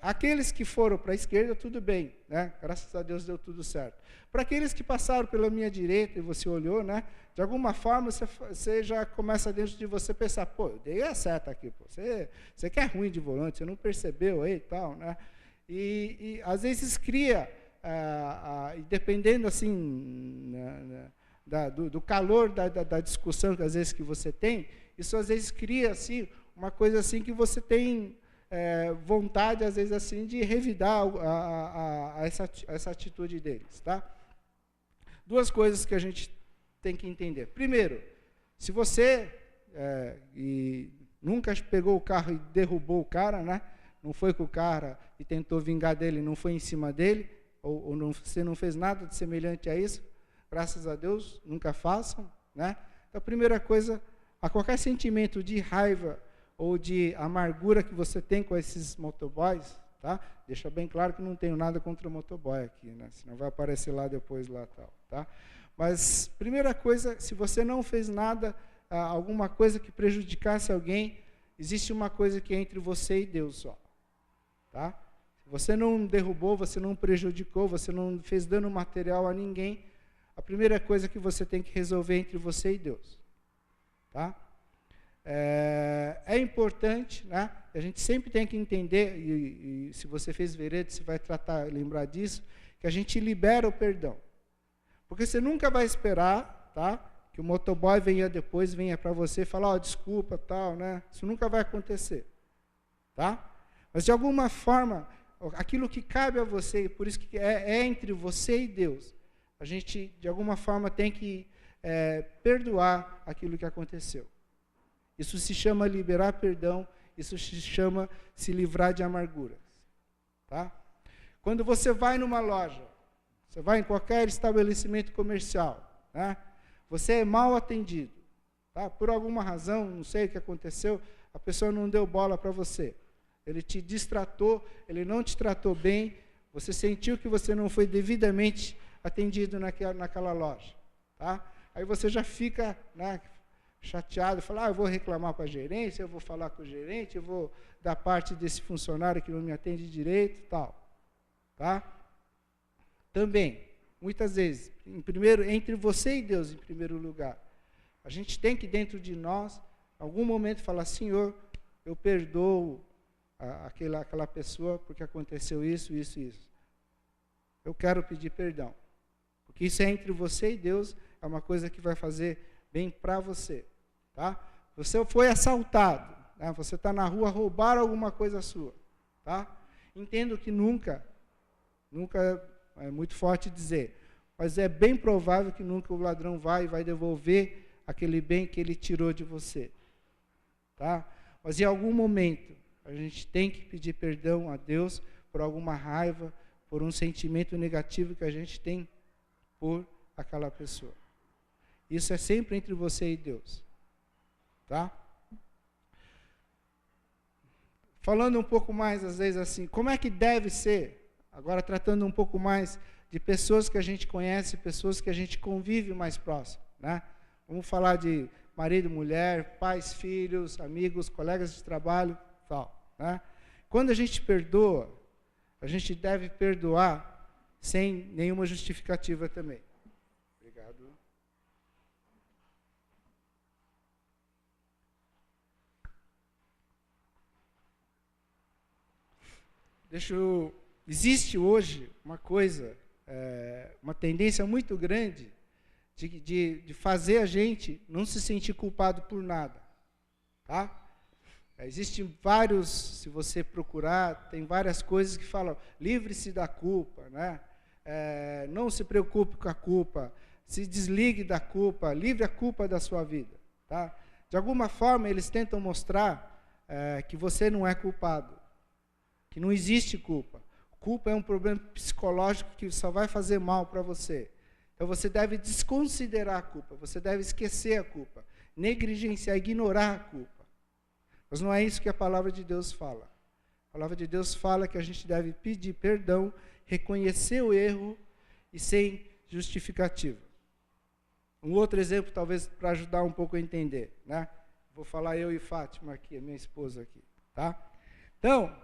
Aqueles que foram para a esquerda, tudo bem, né? Graças a Deus deu tudo certo. Para aqueles que passaram pela minha direita e você olhou, né? De alguma forma você já começa dentro de você pensar, pô, eu dei a seta aqui, pô. Você que é ruim de volante, você não percebeu aí e tal, né? E às vezes cria, dependendo assim do calor da discussão que às vezes que você tem, isso às vezes cria assim uma coisa assim que você tem vontade, às vezes, assim, de revidar essa atitude deles. Tá? Duas coisas que a gente tem que entender. Primeiro, se você nunca pegou o carro e derrubou o cara, né? Não foi com o cara e tentou vingar dele, não foi em cima dele, você não fez nada de semelhante a isso, graças a Deus, nunca façam. Né? Então, a primeira coisa, a qualquer sentimento de raiva ou de amargura que você tem com esses motoboys, tá? Deixa bem claro que não tenho nada contra o motoboy aqui, né? Senão vai aparecer lá depois, lá tal, tá? Mas, primeira coisa, se você não fez nada, alguma coisa que prejudicasse alguém, existe uma coisa que é entre você e Deus só, tá? Se você não derrubou, você não prejudicou, você não fez dano material a ninguém, a primeira coisa que você tem que resolver é entre você e Deus, tá? É importante, né? A gente sempre tem que entender, e se você fez veredas, você vai lembrar disso, que a gente libera o perdão. Porque você nunca vai esperar, tá? Que o motoboy venha para você e falar, desculpa, tal, né? Isso nunca vai acontecer, tá? Mas de alguma forma, aquilo que cabe a você, e por isso que é entre você e Deus, a gente de alguma forma tem que perdoar aquilo que aconteceu. Isso se chama liberar perdão, isso se chama se livrar de amarguras. tá? Quando você vai numa loja, você vai em qualquer estabelecimento comercial, né? Você é mal atendido, tá? Por alguma razão, não sei o que aconteceu, a pessoa não deu bola para você. Ele te distratou, ele não te tratou bem, você sentiu que você não foi devidamente atendido naquela loja, tá? Aí você já fica, né, chateado, fala, eu vou reclamar para a gerência, eu vou falar com o gerente, eu vou dar parte desse funcionário que não me atende direito e tal. Tá? Também, muitas vezes, entre você e Deus, em primeiro lugar, a gente tem que, dentro de nós, em algum momento, falar, Senhor, eu perdoo aquela pessoa porque aconteceu isso. Eu quero pedir perdão. Porque isso é entre você e Deus, é uma coisa que vai fazer bem para você. Tá? Você foi assaltado, né? Você está na rua, roubaram alguma coisa sua. Tá? Entendo que nunca é muito forte dizer, mas é bem provável que nunca o ladrão vai devolver aquele bem que ele tirou de você. Tá? Mas em algum momento, a gente tem que pedir perdão a Deus por alguma raiva, por um sentimento negativo que a gente tem por aquela pessoa. Isso é sempre entre você e Deus. Tá? Falando um pouco mais, às vezes, assim, como é que deve ser, agora tratando um pouco mais de pessoas que a gente conhece, pessoas que a gente convive mais próximo, né? Vamos falar de marido, mulher, pais, filhos, amigos, colegas de trabalho, tal, né? Quando a gente perdoa, a gente deve perdoar sem nenhuma justificativa também. Obrigado. Existe hoje uma coisa, uma tendência muito grande de fazer a gente não se sentir culpado por nada. Tá? Existem vários, se você procurar, tem várias coisas que falam, livre-se da culpa, né? Não se preocupe com a culpa, se desligue da culpa, livre a culpa da sua vida. Tá? De alguma forma, eles tentam mostrar que você não é culpado, que não existe culpa. Culpa é um problema psicológico que só vai fazer mal para você. Então você deve desconsiderar a culpa, você deve esquecer a culpa, negligenciar, ignorar a culpa. Mas não é isso que a palavra de Deus fala. A palavra de Deus fala que a gente deve pedir perdão, reconhecer o erro e sem justificativa. Um outro exemplo, talvez, para ajudar um pouco a entender, né? Vou falar eu e Fátima aqui, a minha esposa aqui, tá? Então,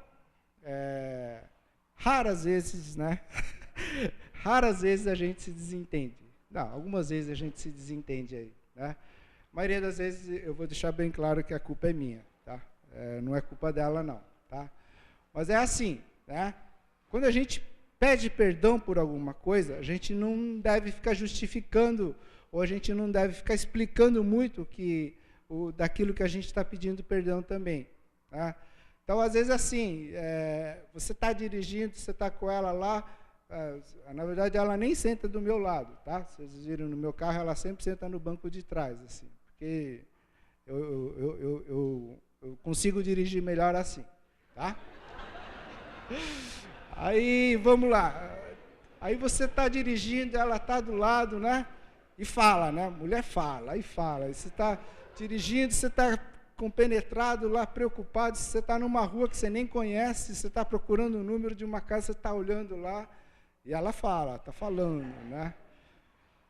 raras vezes, né? Raras vezes a gente se desentende. Não, algumas vezes a gente se desentende aí, né? A maioria das vezes eu vou deixar bem claro que a culpa é minha, tá? Não é culpa dela, não, tá? Mas é assim, né? Quando a gente pede perdão por alguma coisa, a gente não deve ficar justificando, ou a gente não deve ficar explicando muito daquilo que a gente está pedindo perdão também, tá? Então, às vezes, assim, você está dirigindo, você está com ela lá, na verdade, ela nem senta do meu lado, tá? Vocês viram no meu carro, ela sempre senta no banco de trás, assim, porque eu consigo dirigir melhor assim, tá? Aí, vamos lá. Aí você está dirigindo, ela está do lado, né? E fala, né? Mulher fala, aí fala. Aí você está dirigindo, você está compenetrado lá, preocupado, se você está numa rua que você nem conhece, você está procurando o número de uma casa, você está olhando lá, e ela fala, está falando, né?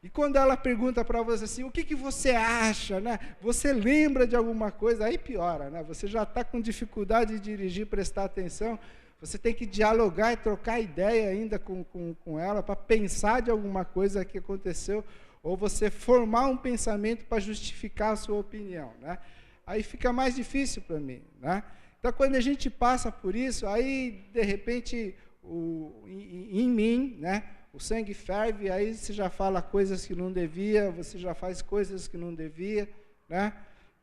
E quando ela pergunta para você assim, o que você acha, né? Você lembra de alguma coisa? Aí piora, né? Você já está com dificuldade de dirigir, prestar atenção, você tem que dialogar e trocar ideia ainda com ela para pensar de alguma coisa que aconteceu, ou você formar um pensamento para justificar a sua opinião, né? Aí fica mais difícil para mim, né? Então, quando a gente passa por isso, aí, de repente, em mim, né, o sangue ferve, aí você já fala coisas que não devia, você já faz coisas que não devia, né?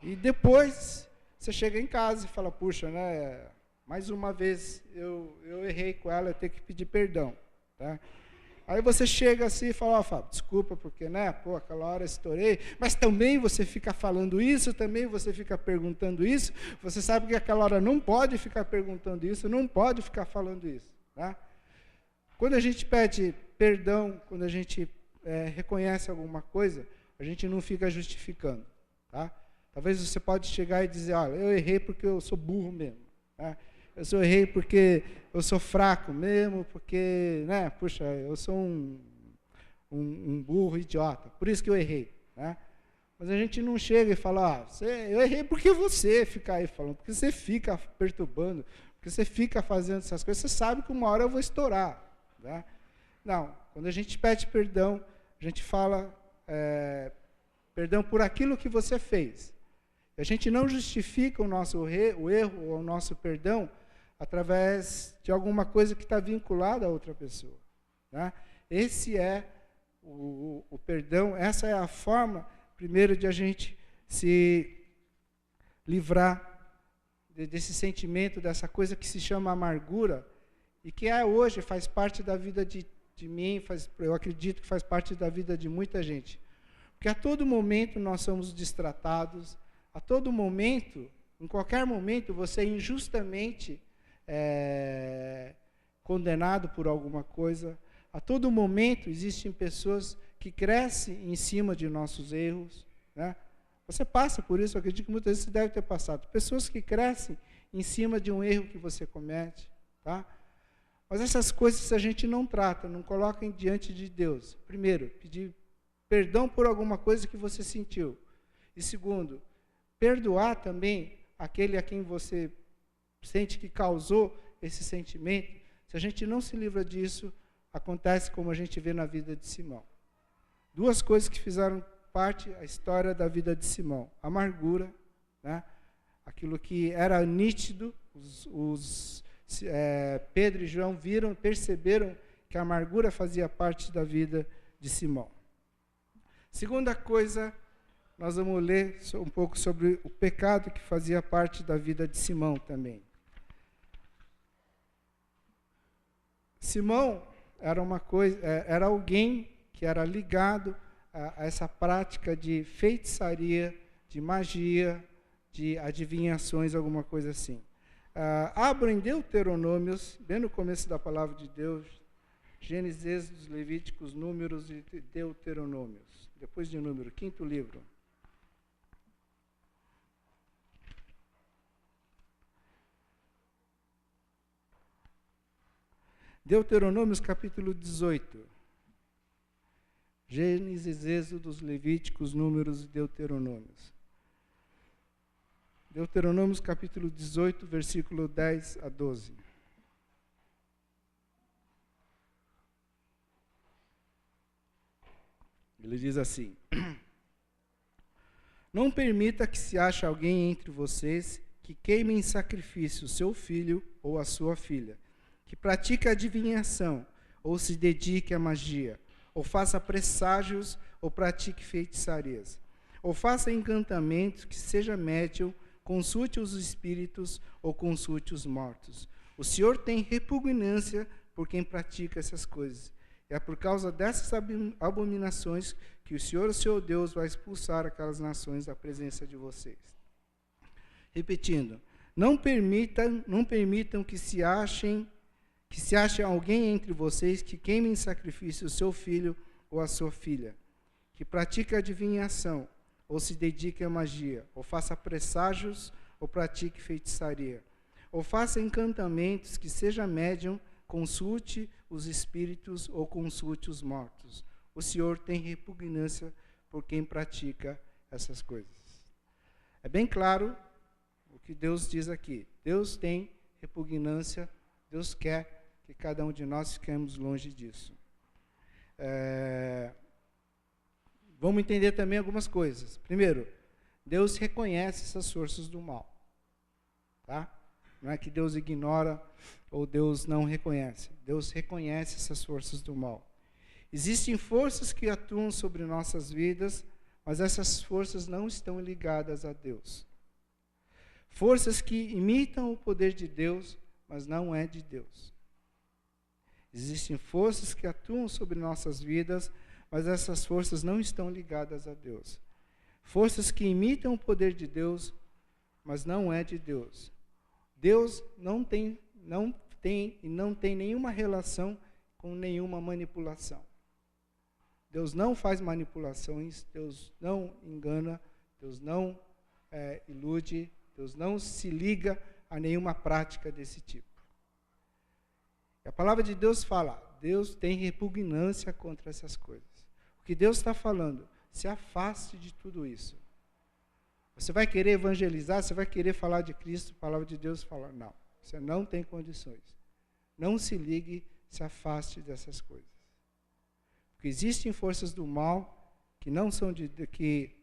E depois, você chega em casa e fala, puxa, né, mais uma vez eu errei com ela, eu tenho que pedir perdão, tá? Aí você chega assim e fala, Fábio, desculpa, porque, né, aquela hora eu estourei, mas também você fica falando isso, também você fica perguntando isso, você sabe que aquela hora não pode ficar perguntando isso, não pode ficar falando isso, Tá? Quando a gente pede perdão, quando a gente reconhece alguma coisa, a gente não fica justificando. Tá? Talvez você pode chegar e dizer, olha, eu errei porque eu sou burro mesmo. Tá? Eu errei porque eu sou fraco mesmo, porque, né, puxa, eu sou um burro idiota, por isso que eu errei. Né? Mas a gente não chega e fala, eu errei porque você fica aí falando, porque você fica perturbando, porque você fica fazendo essas coisas, você sabe que uma hora eu vou estourar. Né? Não, quando a gente pede perdão, a gente fala perdão por aquilo que você fez. A gente não justifica o erro ou o nosso perdão através de alguma coisa que está vinculada a outra pessoa. Né? Esse é o perdão, essa é a forma, primeiro, de a gente se livrar desse sentimento, dessa coisa que se chama amargura, e que hoje faz parte da vida de mim, eu acredito que faz parte da vida de muita gente. Porque a todo momento nós somos destratados, a todo momento, em qualquer momento, você é injustamente condenado por alguma coisa. A todo momento existem pessoas que crescem em cima de nossos erros. Né? Você passa por isso, eu acredito que muitas vezes você deve ter passado. Pessoas que crescem em cima de um erro que você comete. Tá? Mas essas coisas a gente não trata, não coloca diante de Deus. Primeiro, pedir perdão por alguma coisa que você sentiu. E segundo, perdoar também aquele a quem você sente que causou esse sentimento. Se a gente não se livra disso, acontece como a gente vê na vida de Simão. Duas coisas que fizeram parte da história da vida de Simão. Amargura, né? Aquilo que era nítido, Pedro e João perceberam que a amargura fazia parte da vida de Simão. Segunda coisa, nós vamos ler um pouco sobre o pecado que fazia parte da vida de Simão também. Simão era alguém que era ligado a essa prática de feitiçaria, de magia, de adivinhações, alguma coisa assim. Abram em Deuteronômios, bem no começo da palavra de Deus, Gênesis, Levíticos, Números e Deuteronômios. Depois de Número, 5º livro. Deuteronômios, capítulo 18. Gênesis, Êxodos, Levíticos, Números e Deuteronômios. Deuteronômios, capítulo 18, versículo 10 a 12. Ele diz assim: Não permita que se ache alguém entre vocês que queime em sacrifício o seu filho ou a sua filha, que pratique adivinhação, ou se dedique à magia, ou faça presságios, ou pratique feitiçarias, ou faça encantamentos, que seja médium, consulte os espíritos, ou consulte os mortos. O Senhor tem repugnância por quem pratica essas coisas. É por causa dessas abominações que o Senhor, o seu Deus, vai expulsar aquelas nações da presença de vocês. Repetindo, não permitam que se ache alguém entre vocês que queime em sacrifício o seu filho ou a sua filha, que pratique adivinhação, ou se dedique à magia, ou faça presságios, ou pratique feitiçaria, ou faça encantamentos, que seja médium, consulte os espíritos ou consulte os mortos. O Senhor tem repugnância por quem pratica essas coisas. É bem claro o que Deus diz aqui. Deus tem repugnância, Deus quer que cada um de nós fiquemos longe disso. Vamos entender também algumas coisas. Primeiro, Deus reconhece essas forças do mal. Tá? Não é que Deus ignora ou Deus não reconhece. Deus reconhece essas forças do mal. Existem forças que atuam sobre nossas vidas, mas essas forças não estão ligadas a Deus. Forças que imitam o poder de Deus, mas não é de Deus. Existem forças que atuam sobre nossas vidas, mas essas forças não estão ligadas a Deus. Forças que imitam o poder de Deus, mas não é de Deus. Deus não tem e não tem nenhuma relação com nenhuma manipulação. Deus não faz manipulações, Deus não engana, Deus não ilude, Deus não se liga a nenhuma prática desse tipo. A palavra de Deus fala, Deus tem repugnância contra essas coisas. O que Deus está falando, se afaste de tudo isso. Você vai querer evangelizar, você vai querer falar de Cristo, a palavra de Deus fala, não, você não tem condições. Não se ligue, se afaste dessas coisas. Porque existem forças do mal que não são que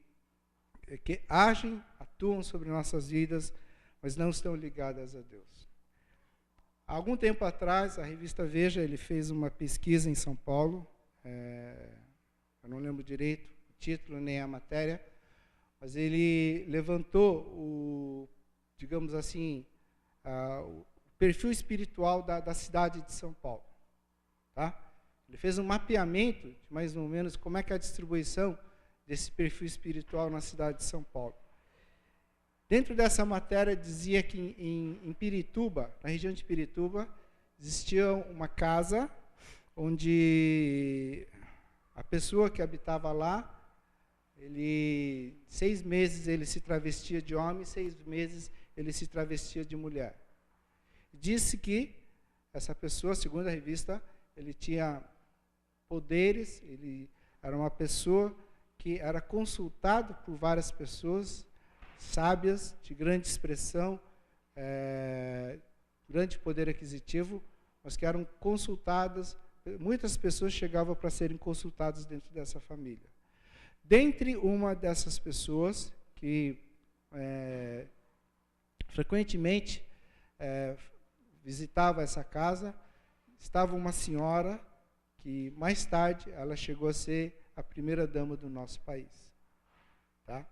agem, atuam sobre nossas vidas, mas não estão ligadas a Deus. Há algum tempo atrás, a revista Veja, ele fez uma pesquisa em São Paulo, eu não lembro direito o título nem a matéria, mas ele levantou digamos assim, o perfil espiritual da cidade de São Paulo. Tá? Ele fez um mapeamento de mais ou menos como é que é a distribuição desse perfil espiritual na cidade de São Paulo. Dentro dessa matéria dizia que em Pirituba, na região de Pirituba, existia uma casa onde a pessoa que habitava lá, 6 meses ele se travestia de homem, 6 meses ele se travestia de mulher. Disse que essa pessoa, segundo a revista, ele tinha poderes, ele era uma pessoa que era consultado por várias pessoas sábias, de grande expressão, grande poder aquisitivo, mas que eram consultadas, muitas pessoas chegavam para serem consultadas dentro dessa família. Dentre uma dessas pessoas que frequentemente visitava essa casa, estava uma senhora que mais tarde ela chegou a ser a primeira dama do nosso país. Tá?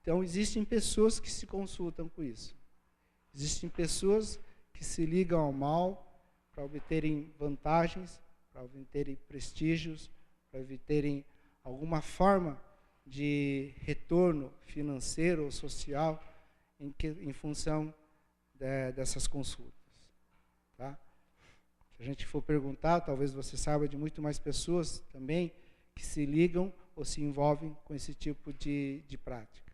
Então, existem pessoas que se consultam com isso. Existem pessoas que se ligam ao mal para obterem vantagens, para obterem prestígios, para obterem alguma forma de retorno financeiro ou social em função dessas consultas. Tá? Se a gente for perguntar, talvez você saiba de muito mais pessoas também que se ligam ou se envolvem com esse tipo de prática.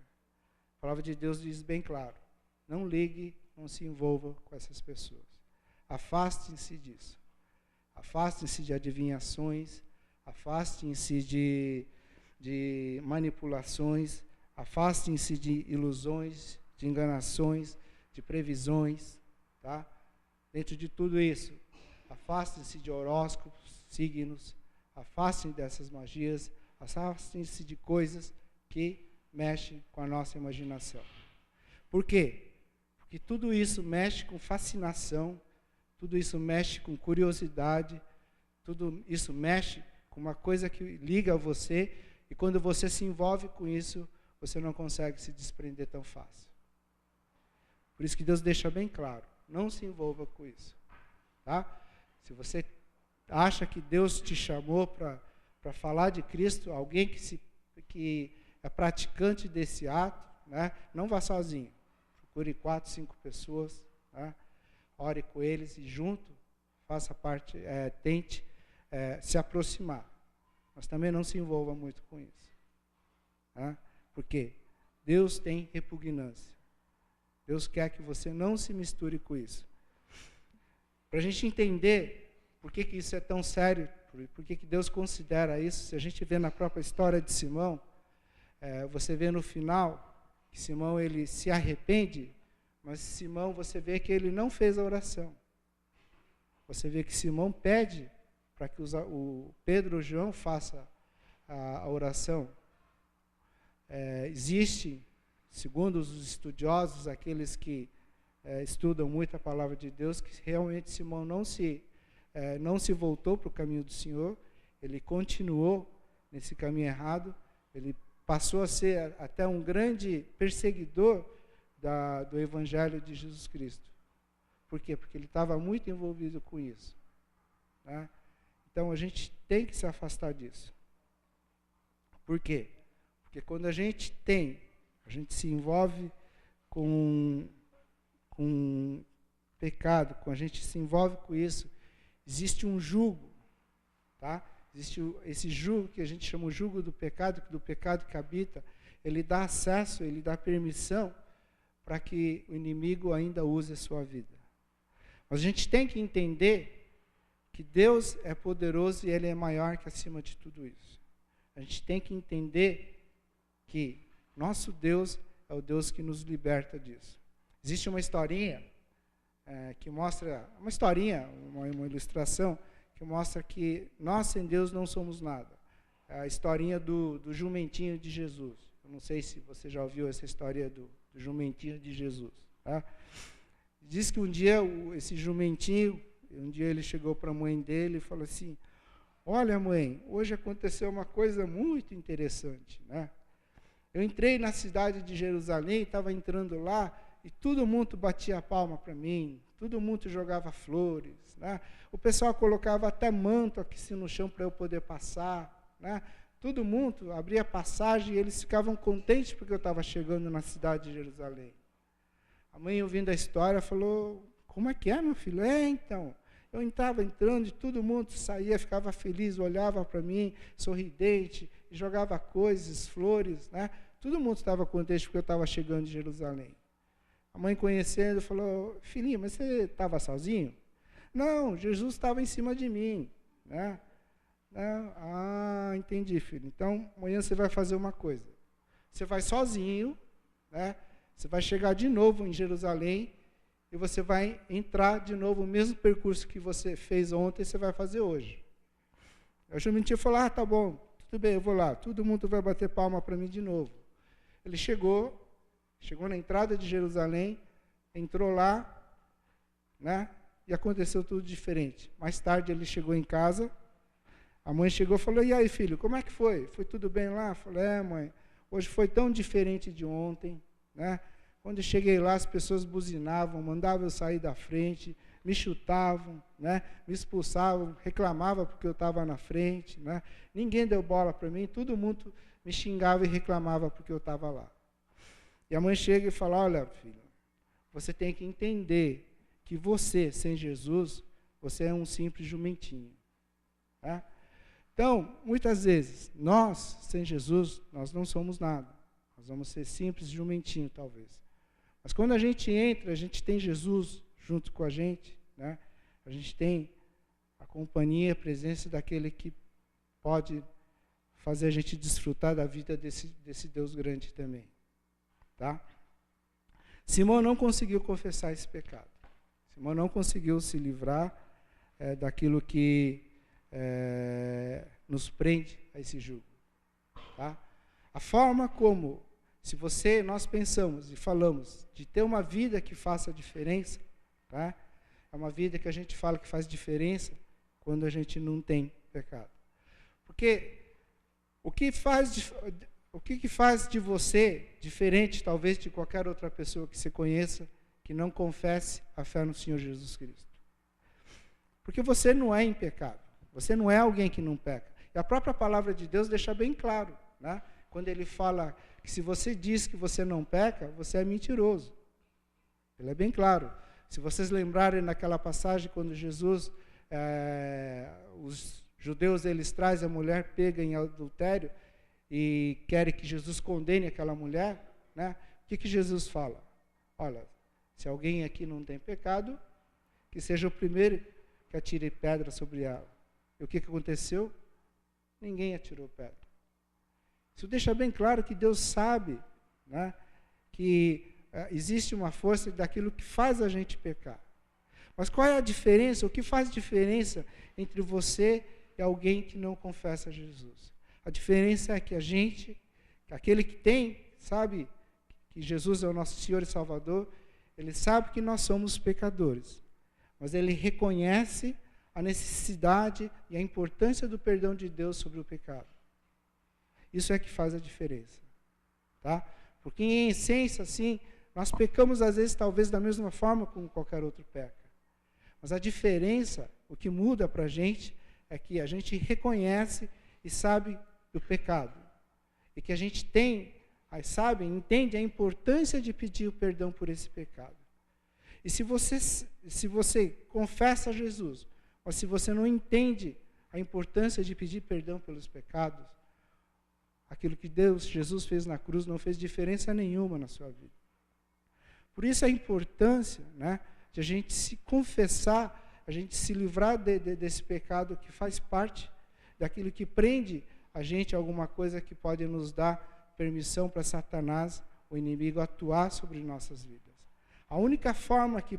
A palavra de Deus diz bem claro, não ligue, não se envolva com essas pessoas. Afastem-se disso. Afastem-se de adivinhações, afastem-se de manipulações, afastem-se de ilusões, de enganações, de previsões. Tá? Dentro de tudo isso, afastem-se de horóscopos, signos, afastem dessas magias, afastem-se de coisas que mexem com a nossa imaginação. Por quê? Porque tudo isso mexe com fascinação, tudo isso mexe com curiosidade, tudo isso mexe com uma coisa que liga a você, e quando você se envolve com isso, você não consegue se desprender tão fácil. Por isso que Deus deixa bem claro, não se envolva com isso. Tá? Se você acha que Deus te chamou para falar de Cristo, alguém que é praticante desse ato, né? Não vá sozinho. Procure 4, 5 pessoas, né? Ore com eles e junto, faça parte, tente se aproximar. Mas também não se envolva muito com isso. Né? Porque Deus tem repugnância. Deus quer que você não se misture com isso. Para a gente entender por que isso é tão sério, por que Deus considera isso, se a gente vê na própria história de Simão, você vê no final que Simão ele se arrepende, mas Simão você vê que ele não fez a oração. Você vê que Simão pede para que o Pedro ou João faça a oração. Existe, segundo os estudiosos, aqueles que estudam muito a palavra de Deus, que realmente Simão não se voltou para o caminho do Senhor, ele continuou nesse caminho errado, ele passou a ser até um grande perseguidor do Evangelho de Jesus Cristo. Por quê? Porque ele estava muito envolvido com isso. Né? Então, a gente tem que se afastar disso. Por quê? Porque quando a gente se envolve com pecado, quando a gente se envolve com isso, existe um jugo, tá? Existe esse jugo que a gente chama o jugo do pecado que habita, ele dá acesso, ele dá permissão para que o inimigo ainda use a sua vida. Mas a gente tem que entender que Deus é poderoso e Ele é maior que acima de tudo isso. A gente tem que entender que nosso Deus é o Deus que nos liberta disso. Existe uma historinha que mostra, uma ilustração, que mostra que nós sem Deus não somos nada. É a historinha do jumentinho de Jesus. Eu não sei se você já ouviu essa história do jumentinho de Jesus. Tá? Diz que um dia esse jumentinho, ele chegou para a mãe dele e falou assim: olha, mãe, hoje aconteceu uma coisa muito interessante, né? Eu entrei na cidade de Jerusalém, estava entrando lá, e todo mundo batia a palma para mim, todo mundo jogava flores, né? O pessoal colocava até manto aqui no chão para eu poder passar, né? Todo mundo abria passagem e eles ficavam contentes porque eu estava chegando na cidade de Jerusalém. A mãe, ouvindo a história, falou: como é que é, meu filho? Então, eu estava entrando e todo mundo saía, ficava feliz, olhava para mim, sorridente, jogava coisas, flores, né? Todo mundo estava contente porque eu estava chegando em Jerusalém. A mãe, conhecendo, falou: filhinho, mas você estava sozinho? Não, Jesus estava em cima de mim, né? Ah, entendi, filho. Então, amanhã você vai fazer uma coisa. Você vai sozinho, né? Você vai chegar de novo em Jerusalém e você vai entrar de novo o mesmo percurso que você fez ontem, você vai fazer hoje. O jumentinho falou: tá bom, tudo bem, eu vou lá. Todo mundo vai bater palma para mim de novo. Ele chegou na entrada de Jerusalém, entrou lá, né? E aconteceu tudo diferente. Mais tarde ele chegou em casa, a mãe chegou e falou: e aí, filho, como é que foi? Foi tudo bem lá? Falei: mãe, hoje foi tão diferente de ontem, né? Quando eu cheguei lá, as pessoas buzinavam, mandavam eu sair da frente, me chutavam, né? Me expulsavam, reclamavam porque eu estava na frente, né? Ninguém deu bola para mim, todo mundo me xingava e reclamava porque eu estava lá. E a mãe chega e fala: olha, filho, você tem que entender que você, sem Jesus, você é um simples jumentinho. Tá? Então, muitas vezes, nós, sem Jesus, nós não somos nada. Nós vamos ser simples jumentinho, talvez. Mas quando a gente entra, a gente tem Jesus junto com a gente, né? A gente tem a companhia, a presença daquele que pode fazer a gente desfrutar da vida desse Deus grande também. Tá? Simão não conseguiu confessar esse pecado. Simão não conseguiu se livrar daquilo que nos prende a esse jugo. Tá? A forma como, se nós pensamos e falamos de ter uma vida que faça diferença, tá? É uma vida que a gente fala que faz diferença quando a gente não tem pecado. Porque o que faz de você diferente, talvez, de qualquer outra pessoa que você conheça, que não confesse a fé no Senhor Jesus Cristo? Porque você não é impecável. Você não é alguém que não peca. E a própria palavra de Deus deixa bem claro, né? Quando ele fala que se você diz que você não peca, você é mentiroso. Ele é bem claro. Se vocês lembrarem naquela passagem, quando Jesus, os judeus, eles trazem a mulher pega em adultério e querem que Jesus condene aquela mulher, né? O que Jesus fala? Olha, se alguém aqui não tem pecado, que seja o primeiro que atire pedra sobre ela. E o que aconteceu? Ninguém atirou pedra. Isso deixa bem claro que Deus sabe, né, que existe uma força daquilo que faz a gente pecar. Mas qual é a diferença? O que faz diferença entre você e alguém que não confessa Jesus? A diferença é que aquele que tem, sabe que Jesus é o nosso Senhor e Salvador, ele sabe que nós somos pecadores, mas ele reconhece a necessidade e a importância do perdão de Deus sobre o pecado. Isso é que faz a diferença. Tá? Porque, em essência, assim, nós pecamos, às vezes, talvez da mesma forma como qualquer outro peca. Mas a diferença, o que muda para a gente, é que a gente reconhece e sabe do pecado. E que a gente entende a importância de pedir o perdão por esse pecado. E se você confessa Jesus, mas se você não entende a importância de pedir perdão pelos pecados, aquilo que Jesus fez na cruz não fez diferença nenhuma na sua vida. Por isso a importância, né, de a gente se confessar, a gente se livrar desse pecado que faz parte daquilo que prende a gente a alguma coisa que pode nos dar permissão para Satanás, o inimigo, atuar sobre nossas vidas. A única forma que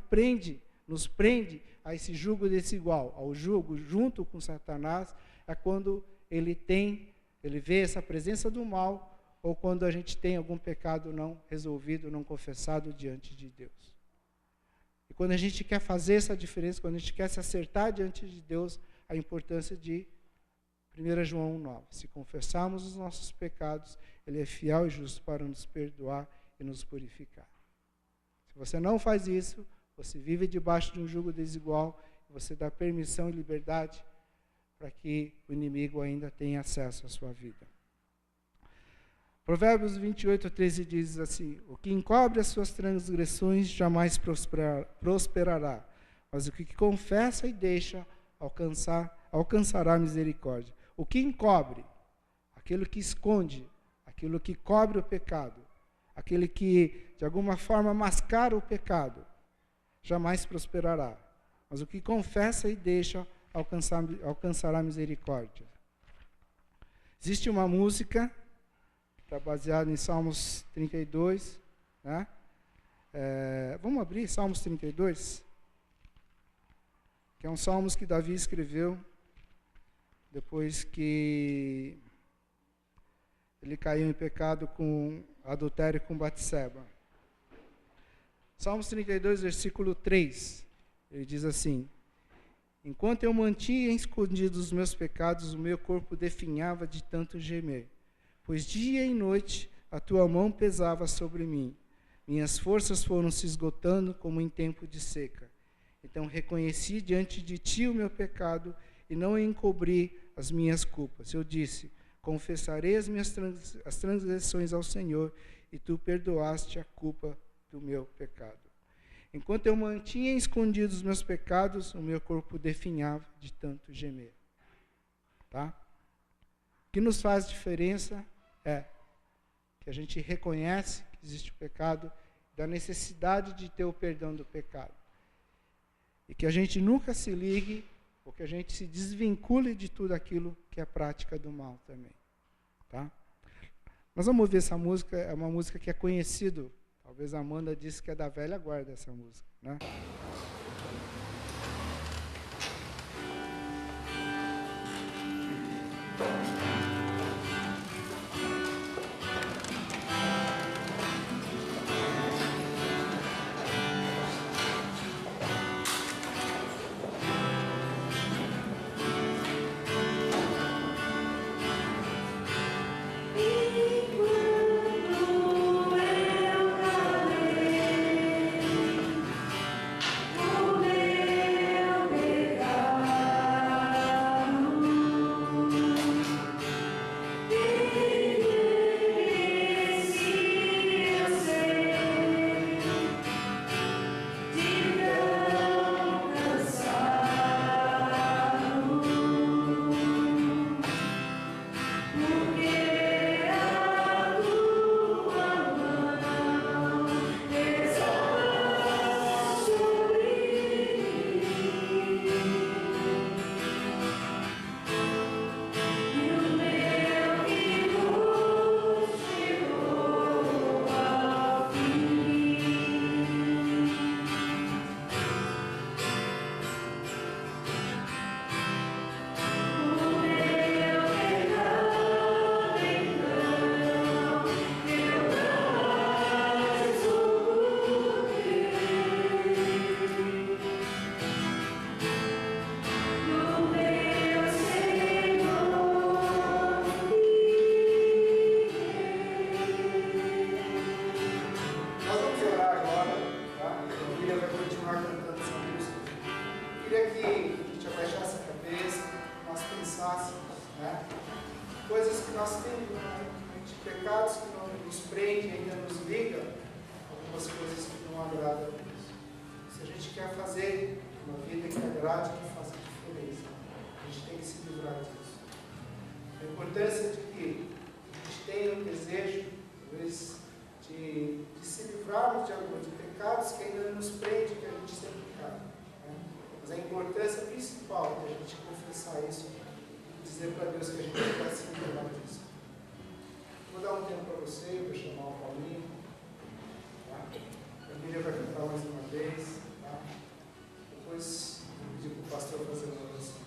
nos prende a esse jugo desigual, ao jugo junto com Satanás, é quando ele vê essa presença do mal, ou quando a gente tem algum pecado não resolvido, não confessado diante de Deus. E quando a gente quer fazer essa diferença, quando a gente quer se acertar diante de Deus, a importância de 1 João 1,9. Se confessarmos os nossos pecados, Ele é fiel e justo para nos perdoar e nos purificar. Se você não faz isso, você vive debaixo de um jugo desigual, você dá permissão e liberdade para que o inimigo ainda tenha acesso à sua vida. Provérbios 28:13 diz assim: o que encobre as suas transgressões jamais prosperará, mas o que confessa e deixa alcançará a misericórdia. O que encobre, aquilo que esconde, aquilo que cobre o pecado, aquele que de alguma forma mascara o pecado, jamais prosperará, mas o que confessa e deixa alcançará a misericórdia. Existe uma música que está baseada em Salmos 32, né? Vamos abrir Salmos 32, que é um Salmos que Davi escreveu depois que ele caiu em pecado com adultério com Batseba. Salmos 32, versículo 3, ele diz assim: enquanto eu mantinha escondidos os meus pecados, o meu corpo definhava de tanto gemer, pois dia e noite a tua mão pesava sobre mim. Minhas forças foram se esgotando como em tempo de seca. Então reconheci diante de ti o meu pecado e não encobri as minhas culpas. Eu disse: confessarei as transgressões ao Senhor, e tu perdoaste a culpa do meu pecado. Enquanto eu mantinha escondidos os meus pecados, o meu corpo definhava de tanto gemer. Tá? O que nos faz diferença é que a gente reconhece que existe o pecado, da necessidade de ter o perdão do pecado. E que a gente nunca se ligue, ou que a gente se desvincule de tudo aquilo que é prática do mal também. Tá? Nós vamos ouvir essa música, é uma música que é conhecida. Talvez a Amanda disse que é da velha guarda essa música, né? grade que faça diferença. A gente tem que se livrar disso. A importância de que a gente tenha o desejo, talvez, de se livrarmos de alguns pecados que ainda nos prende, que a gente sempre cai. Né? Mas a importância principal de a gente confessar isso e dizer para Deus que a gente quer se livrar disso. Vou dar um tempo para você, vou chamar o Paulinho. Tá? A Bíblia vai cantar mais uma vez. Tá? Depois vou pedir para o pastor fazer uma oração.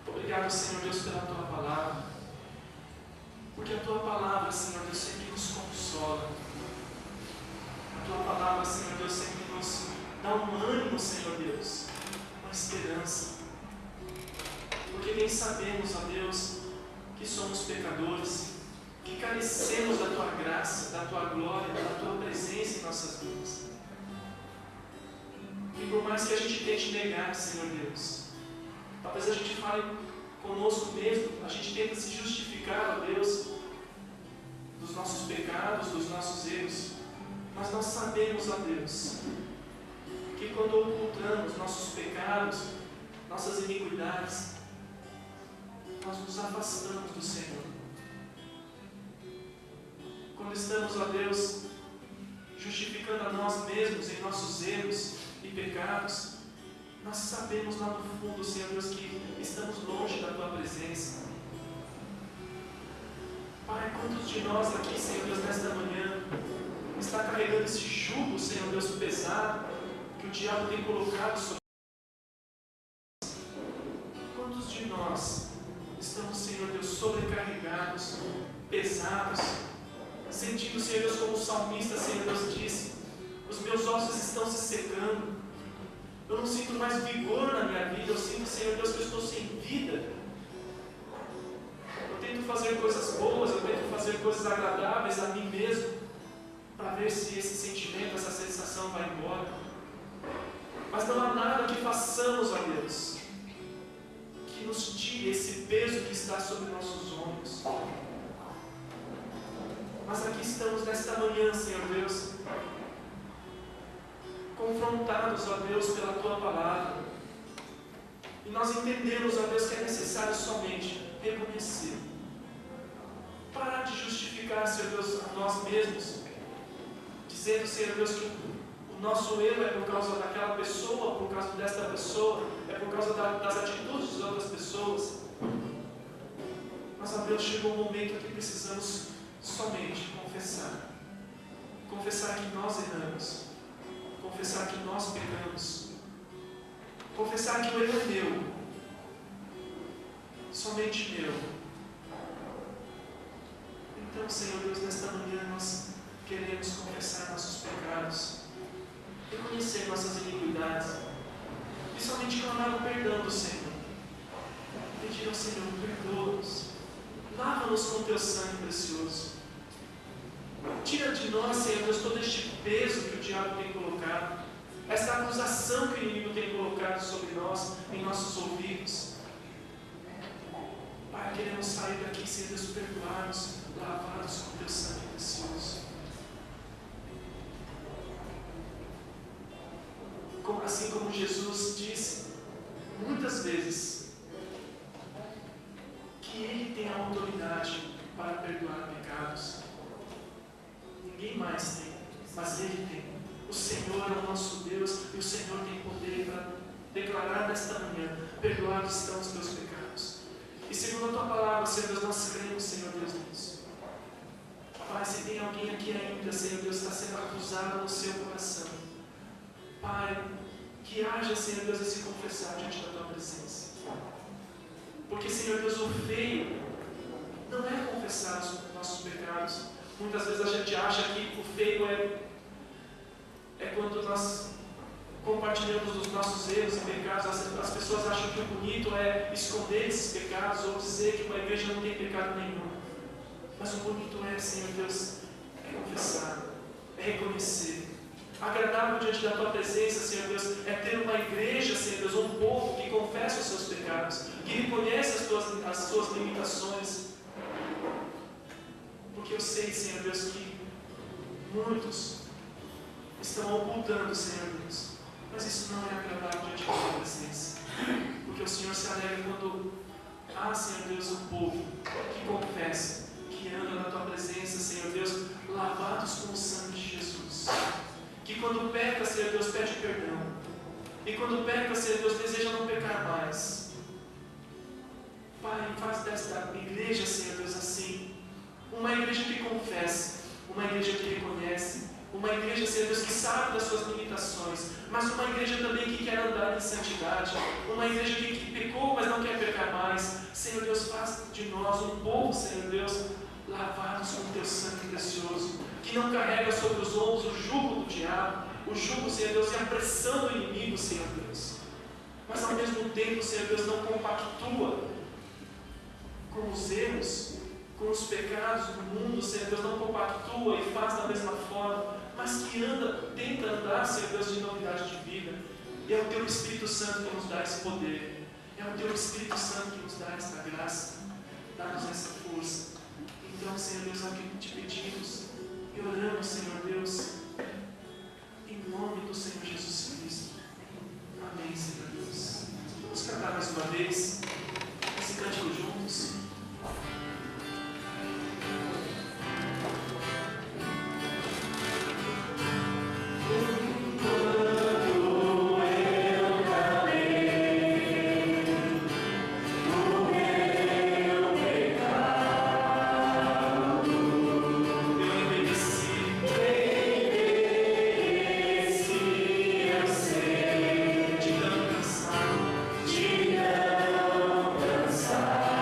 Obrigado, Senhor Deus, pela Tua Palavra, porque a Tua Palavra, Senhor Deus, sempre nos consola. A Tua Palavra, Senhor Deus, sempre nos dá um ânimo, Senhor Deus, uma esperança, porque bem sabemos, ó Deus, que somos pecadores, que carecemos da Tua graça, da Tua glória, da Tua presença em nossas vidas. E por mais que a gente tente negar, Senhor Deus, talvez a gente fale conosco mesmo, a gente tenta se justificar, ó Deus, dos nossos pecados, dos nossos erros, mas nós sabemos, ó Deus, que quando ocultamos nossos pecados, nossas iniquidades, nós nos afastamos do Senhor. Quando estamos, ó Deus, justificando a nós mesmos em nossos erros e pecados, nós sabemos lá no fundo, Senhor Deus, que estamos longe da Tua presença. Pai, quantos de nós aqui, Senhor Deus, nesta manhã, está carregando esse jugo, Senhor Deus, pesado, que o diabo tem colocado sobre nós? Quantos de nós estamos, Senhor Deus, sobrecarregados, pesados, sentindo, Senhor Deus, como o salmista, Senhor Deus, disse, os meus ossos estão se secando, eu não sinto mais vigor na minha vida, eu sinto, Senhor Deus, que eu estou sem vida. fazer coisas boas, eu tento fazer coisas agradáveis a mim mesmo, para ver se esse sentimento, essa sensação vai embora. Mas não há nada que façamos, ó Deus, que nos tire esse peso que está sobre nossos ombros. Mas aqui estamos nesta manhã, Senhor Deus, confrontados, ó Deus, pela Tua Palavra. E nós entendemos, ó Deus, que é necessário somente reconhecer. Parar de justificar, Senhor Deus, a nós mesmos, dizendo, Senhor Deus, que o nosso erro é por causa daquela pessoa, por causa desta pessoa, é por causa das atitudes de outras pessoas. Mas, ó Deus, chegou um momento que precisamos somente confessar. Confessar que nós erramos. Confessar que nós pecamos. Confessar que o erro é meu. Somente meu. Então, Senhor Deus, nesta manhã nós queremos confessar nossos pecados, reconhecer nossas iniquidades e somente clamar o perdão do Senhor. Pedir ao Senhor, perdoa-nos, lava-nos com teu sangue precioso. Tira de nós, Senhor Deus, todo este peso que o diabo tem colocado, esta acusação que o inimigo tem colocado sobre nós, em nossos ouvidos. Pai, queremos sair daqui, Senhor Deus, perdoados, lavados com teu sangue precioso. Assim como Jesus disse muitas vezes que Ele tem a autoridade para perdoar pecados. Ninguém mais tem, mas Ele tem. O Senhor é o nosso Deus e o Senhor tem poder para declarar nesta manhã: perdoados estão os teus pecados. E segundo a tua palavra, Senhor Deus, nós cremos, Senhor Deus, nisso. Pai, se tem alguém aqui ainda, Senhor Deus, está sendo acusado no seu coração, Pai, que haja, Senhor Deus, esse confessar diante da tua presença. Porque, Senhor Deus, o feio não é confessar os nossos pecados. Muitas vezes a gente acha que o feio é quando nós compartilhamos os nossos erros e pecados. As pessoas acham que o bonito é esconder esses pecados ou dizer que uma igreja não tem pecado nenhum. Mas o bonito é, Senhor Deus, é confessar, é reconhecer. Agradável diante da tua presença, Senhor Deus, é ter uma igreja, Senhor Deus, um povo que confessa os seus pecados, que reconhece as suas limitações. Porque eu sei, Senhor Deus, que muitos estão ocultando, Senhor Deus, mas isso não é agradável diante da tua presença. Porque o Senhor se alegra quando há, Senhor Deus, um povo que confessa, que anda na tua presença, Senhor Deus, lavados com o sangue de Jesus. Que quando peca, Senhor Deus, pede perdão. E quando peca, Senhor Deus, deseja não pecar mais. Pai, faz desta igreja, Senhor Deus, assim. Uma igreja que confessa, uma igreja que reconhece, uma igreja, Senhor Deus, que sabe das suas limitações, mas uma igreja também que quer andar em santidade, uma igreja que pecou, mas não quer pecar mais. Senhor Deus, faz de nós um povo, Senhor Deus, lavados com o teu sangue precioso, que não carrega sobre os ombros o jugo do diabo, o jugo, Senhor Deus, e a pressão do inimigo, Senhor Deus. Mas ao mesmo tempo, Senhor Deus, não compactua com os erros, com os pecados do mundo, Senhor Deus, não compactua e faz da mesma forma, mas que tenta andar, Senhor Deus, de novidade de vida. E é o teu Espírito Santo que nos dá esse poder, é o teu Espírito Santo que nos dá essa graça, dá-nos essa força. Então, Senhor Deus, é o que te pedimos e oramos, Senhor Deus, em nome do Senhor Jesus Cristo. Amém, Senhor Deus. Vamos cantar mais uma vez esse cântico juntos. De não cansar.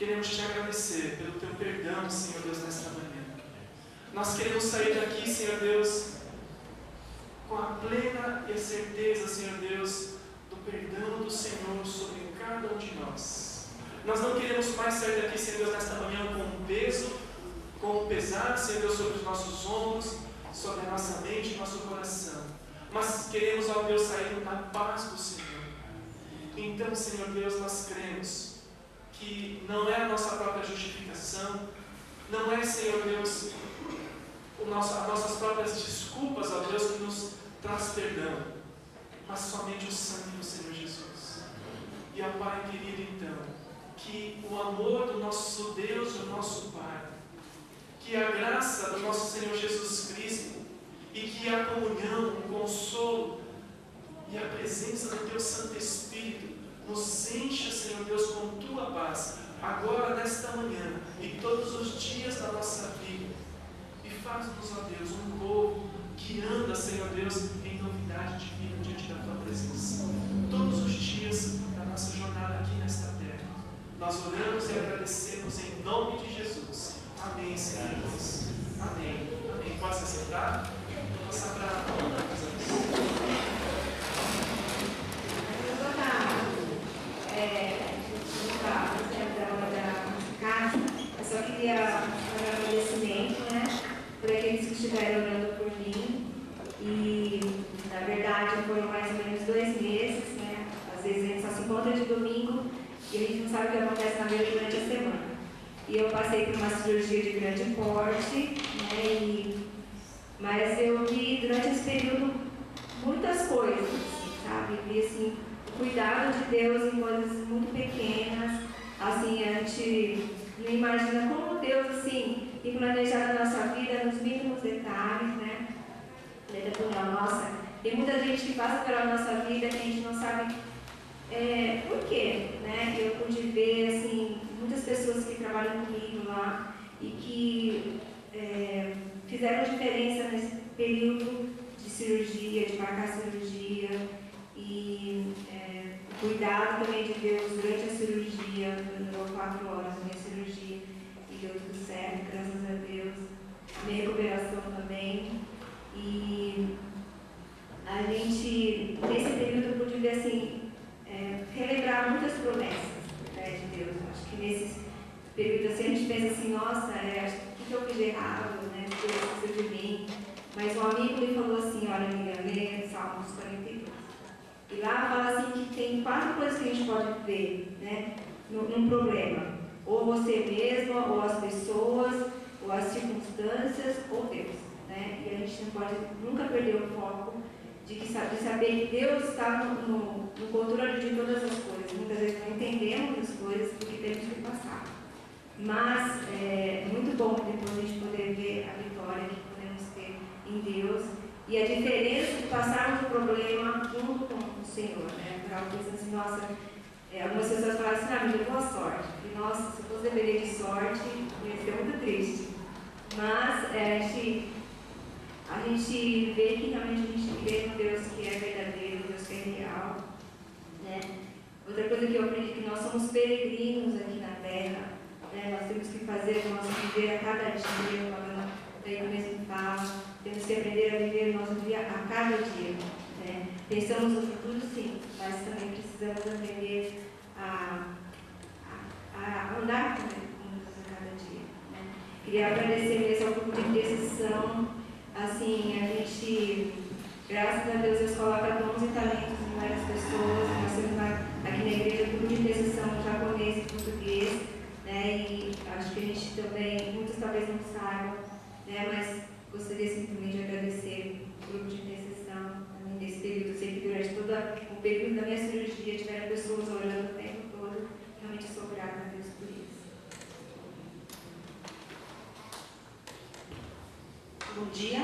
queremos te agradecer pelo teu perdão, Senhor Deus, nesta manhã. Nós queremos sair daqui, Senhor Deus, com a plena e a certeza, Senhor Deus, do perdão do Senhor sobre cada um de nós. Nós não queremos mais sair daqui, Senhor Deus, nesta manhã com um peso, com um pesar, Senhor Deus, sobre os nossos ombros, sobre a nossa mente e nosso coração. Mas queremos, ó Deus, sair na paz do Senhor. Então, Senhor Deus, nós cremos que não é a nossa própria justificação, não é, Senhor Deus, as nossas próprias desculpas, ó Deus, que nos traz perdão, mas somente o sangue do Senhor Jesus. E, ó Pai querido, então, que o amor do nosso Deus, do nosso Pai, que a graça do nosso Senhor Jesus Cristo, e que a comunhão, o consolo e a presença do Teu Santo Espírito nos encha, Senhor Deus, com Tua paz, agora, nesta manhã, e todos os dias da nossa vida. E faz-nos, ó Deus, um povo que anda, Senhor Deus, em novidade de vida diante da Tua presença. Todos os dias da nossa jornada aqui nesta terra. Nós oramos e agradecemos em nome de Jesus. Amém, Senhor Deus. Amém. Amém. Pode se sentar? Vou passar para a Ana. Eu só queria fazer um agradecimento, né, por aqueles que estiveram orando por mim. E, na verdade, foram mais ou menos 2 meses, né? Às vezes a gente só se encontra de domingo e a gente não sabe o que acontece na vida durante a semana. E eu passei por uma cirurgia de grande porte, né? Mas eu vi durante esse período muitas coisas, assim, sabe? Vi assim, o cuidado de Deus em coisas muito pequenas. Assim, a gente não imagina como Deus assim, tem planejado a nossa vida nos mínimos detalhes, né? Nossa, tem muita gente que passa pela nossa vida que a gente não sabe por quê, né? Eu pude ver assim, muitas pessoas que trabalham comigo lá e que fizeram diferença nesse período de cirurgia, de marcar cirurgia e o cuidado também de Deus durante a cirurgia. Durou 4 horas a minha cirurgia e deu tudo certo, graças a Deus. A minha recuperação também. E a gente, nesse período, eu pude ver assim, relembrar muitas promessas, né, de Deus. Acho que nesse período assim, a gente pensa assim, nossa, o que eu fiz de errado, né? Deus precisa de mim. Mas um amigo me falou assim, olha, amiga, lê Salmos 42. E lá fala assim que tem 4 coisas que a gente pode ver, né, num problema. Ou você mesma, ou as pessoas, ou as circunstâncias, ou Deus. Né? E a gente não pode nunca perder o foco de saber que Deus está no controle de todas as coisas. Muitas vezes não entendemos as coisas porque temos que passar. Mas é muito bom depois a gente poder ver a vitória que podemos ter em Deus e a diferença de passarmos o problema junto com o Senhor. Né? Para alguns assim, nossa, algumas pessoas falam assim, me deu boa sorte. E nossa, se fosse depender de sorte, ia ser muito triste. Mas a gente vê que realmente a gente crê no Deus que é verdadeiro, Deus que é real. Né? Outra coisa que eu aprendi é que nós somos peregrinos aqui na terra. Né? Nós temos que fazer o nosso viver a cada dia, como daí mesmo fala. Temos que aprender a viver o nosso dia a cada dia. Né? Pensamos no futuro, sim, mas também precisamos aprender a andar com Deus a cada dia. Né? Queria agradecer mesmo ao grupo de intercessão. Assim, a gente, graças a Deus, Deus coloca dons e talentos em várias pessoas. Nós temos aqui na igreja um grupo de intercessão japonês e português, né? E acho que a gente também, muitos talvez não saibam, né? Mas gostaria simplesmente de agradecer o grupo de intercessão nesse período. Eu sei que durante todo o período da minha cirurgia tiveram pessoas orando o tempo todo. Realmente sou grata a Deus por isso. Bom dia.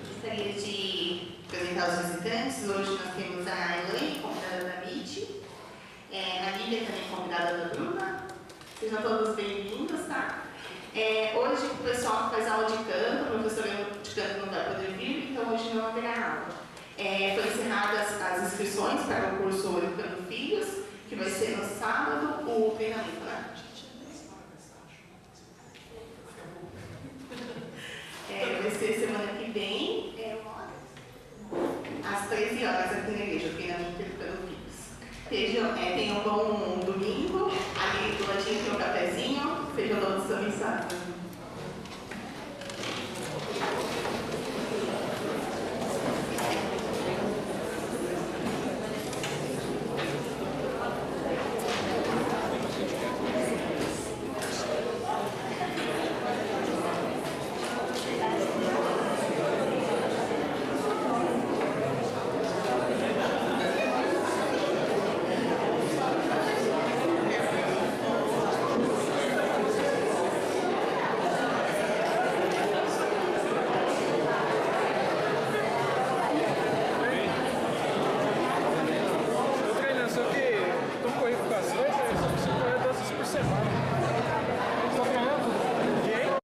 Gostaria de apresentar os visitantes. Hoje nós temos a Elaine, convidada da MIT, a Lívia também convidada da Bruna. Sejam todos bem-vindos, tá? Hoje o pessoal faz aula de canto, a professora de canto não vai poder vir, então hoje não haverá aula. Foram encerradas as inscrições para o curso Educando Filhos que vai ser no sábado o treinamento, né? Vai ser semana que vem, às 13 horas aqui na igreja, treinamento pelo Filhos. Tenham um bom domingo, ali do ladinho tem um cafezinho, sejam todos abençoados.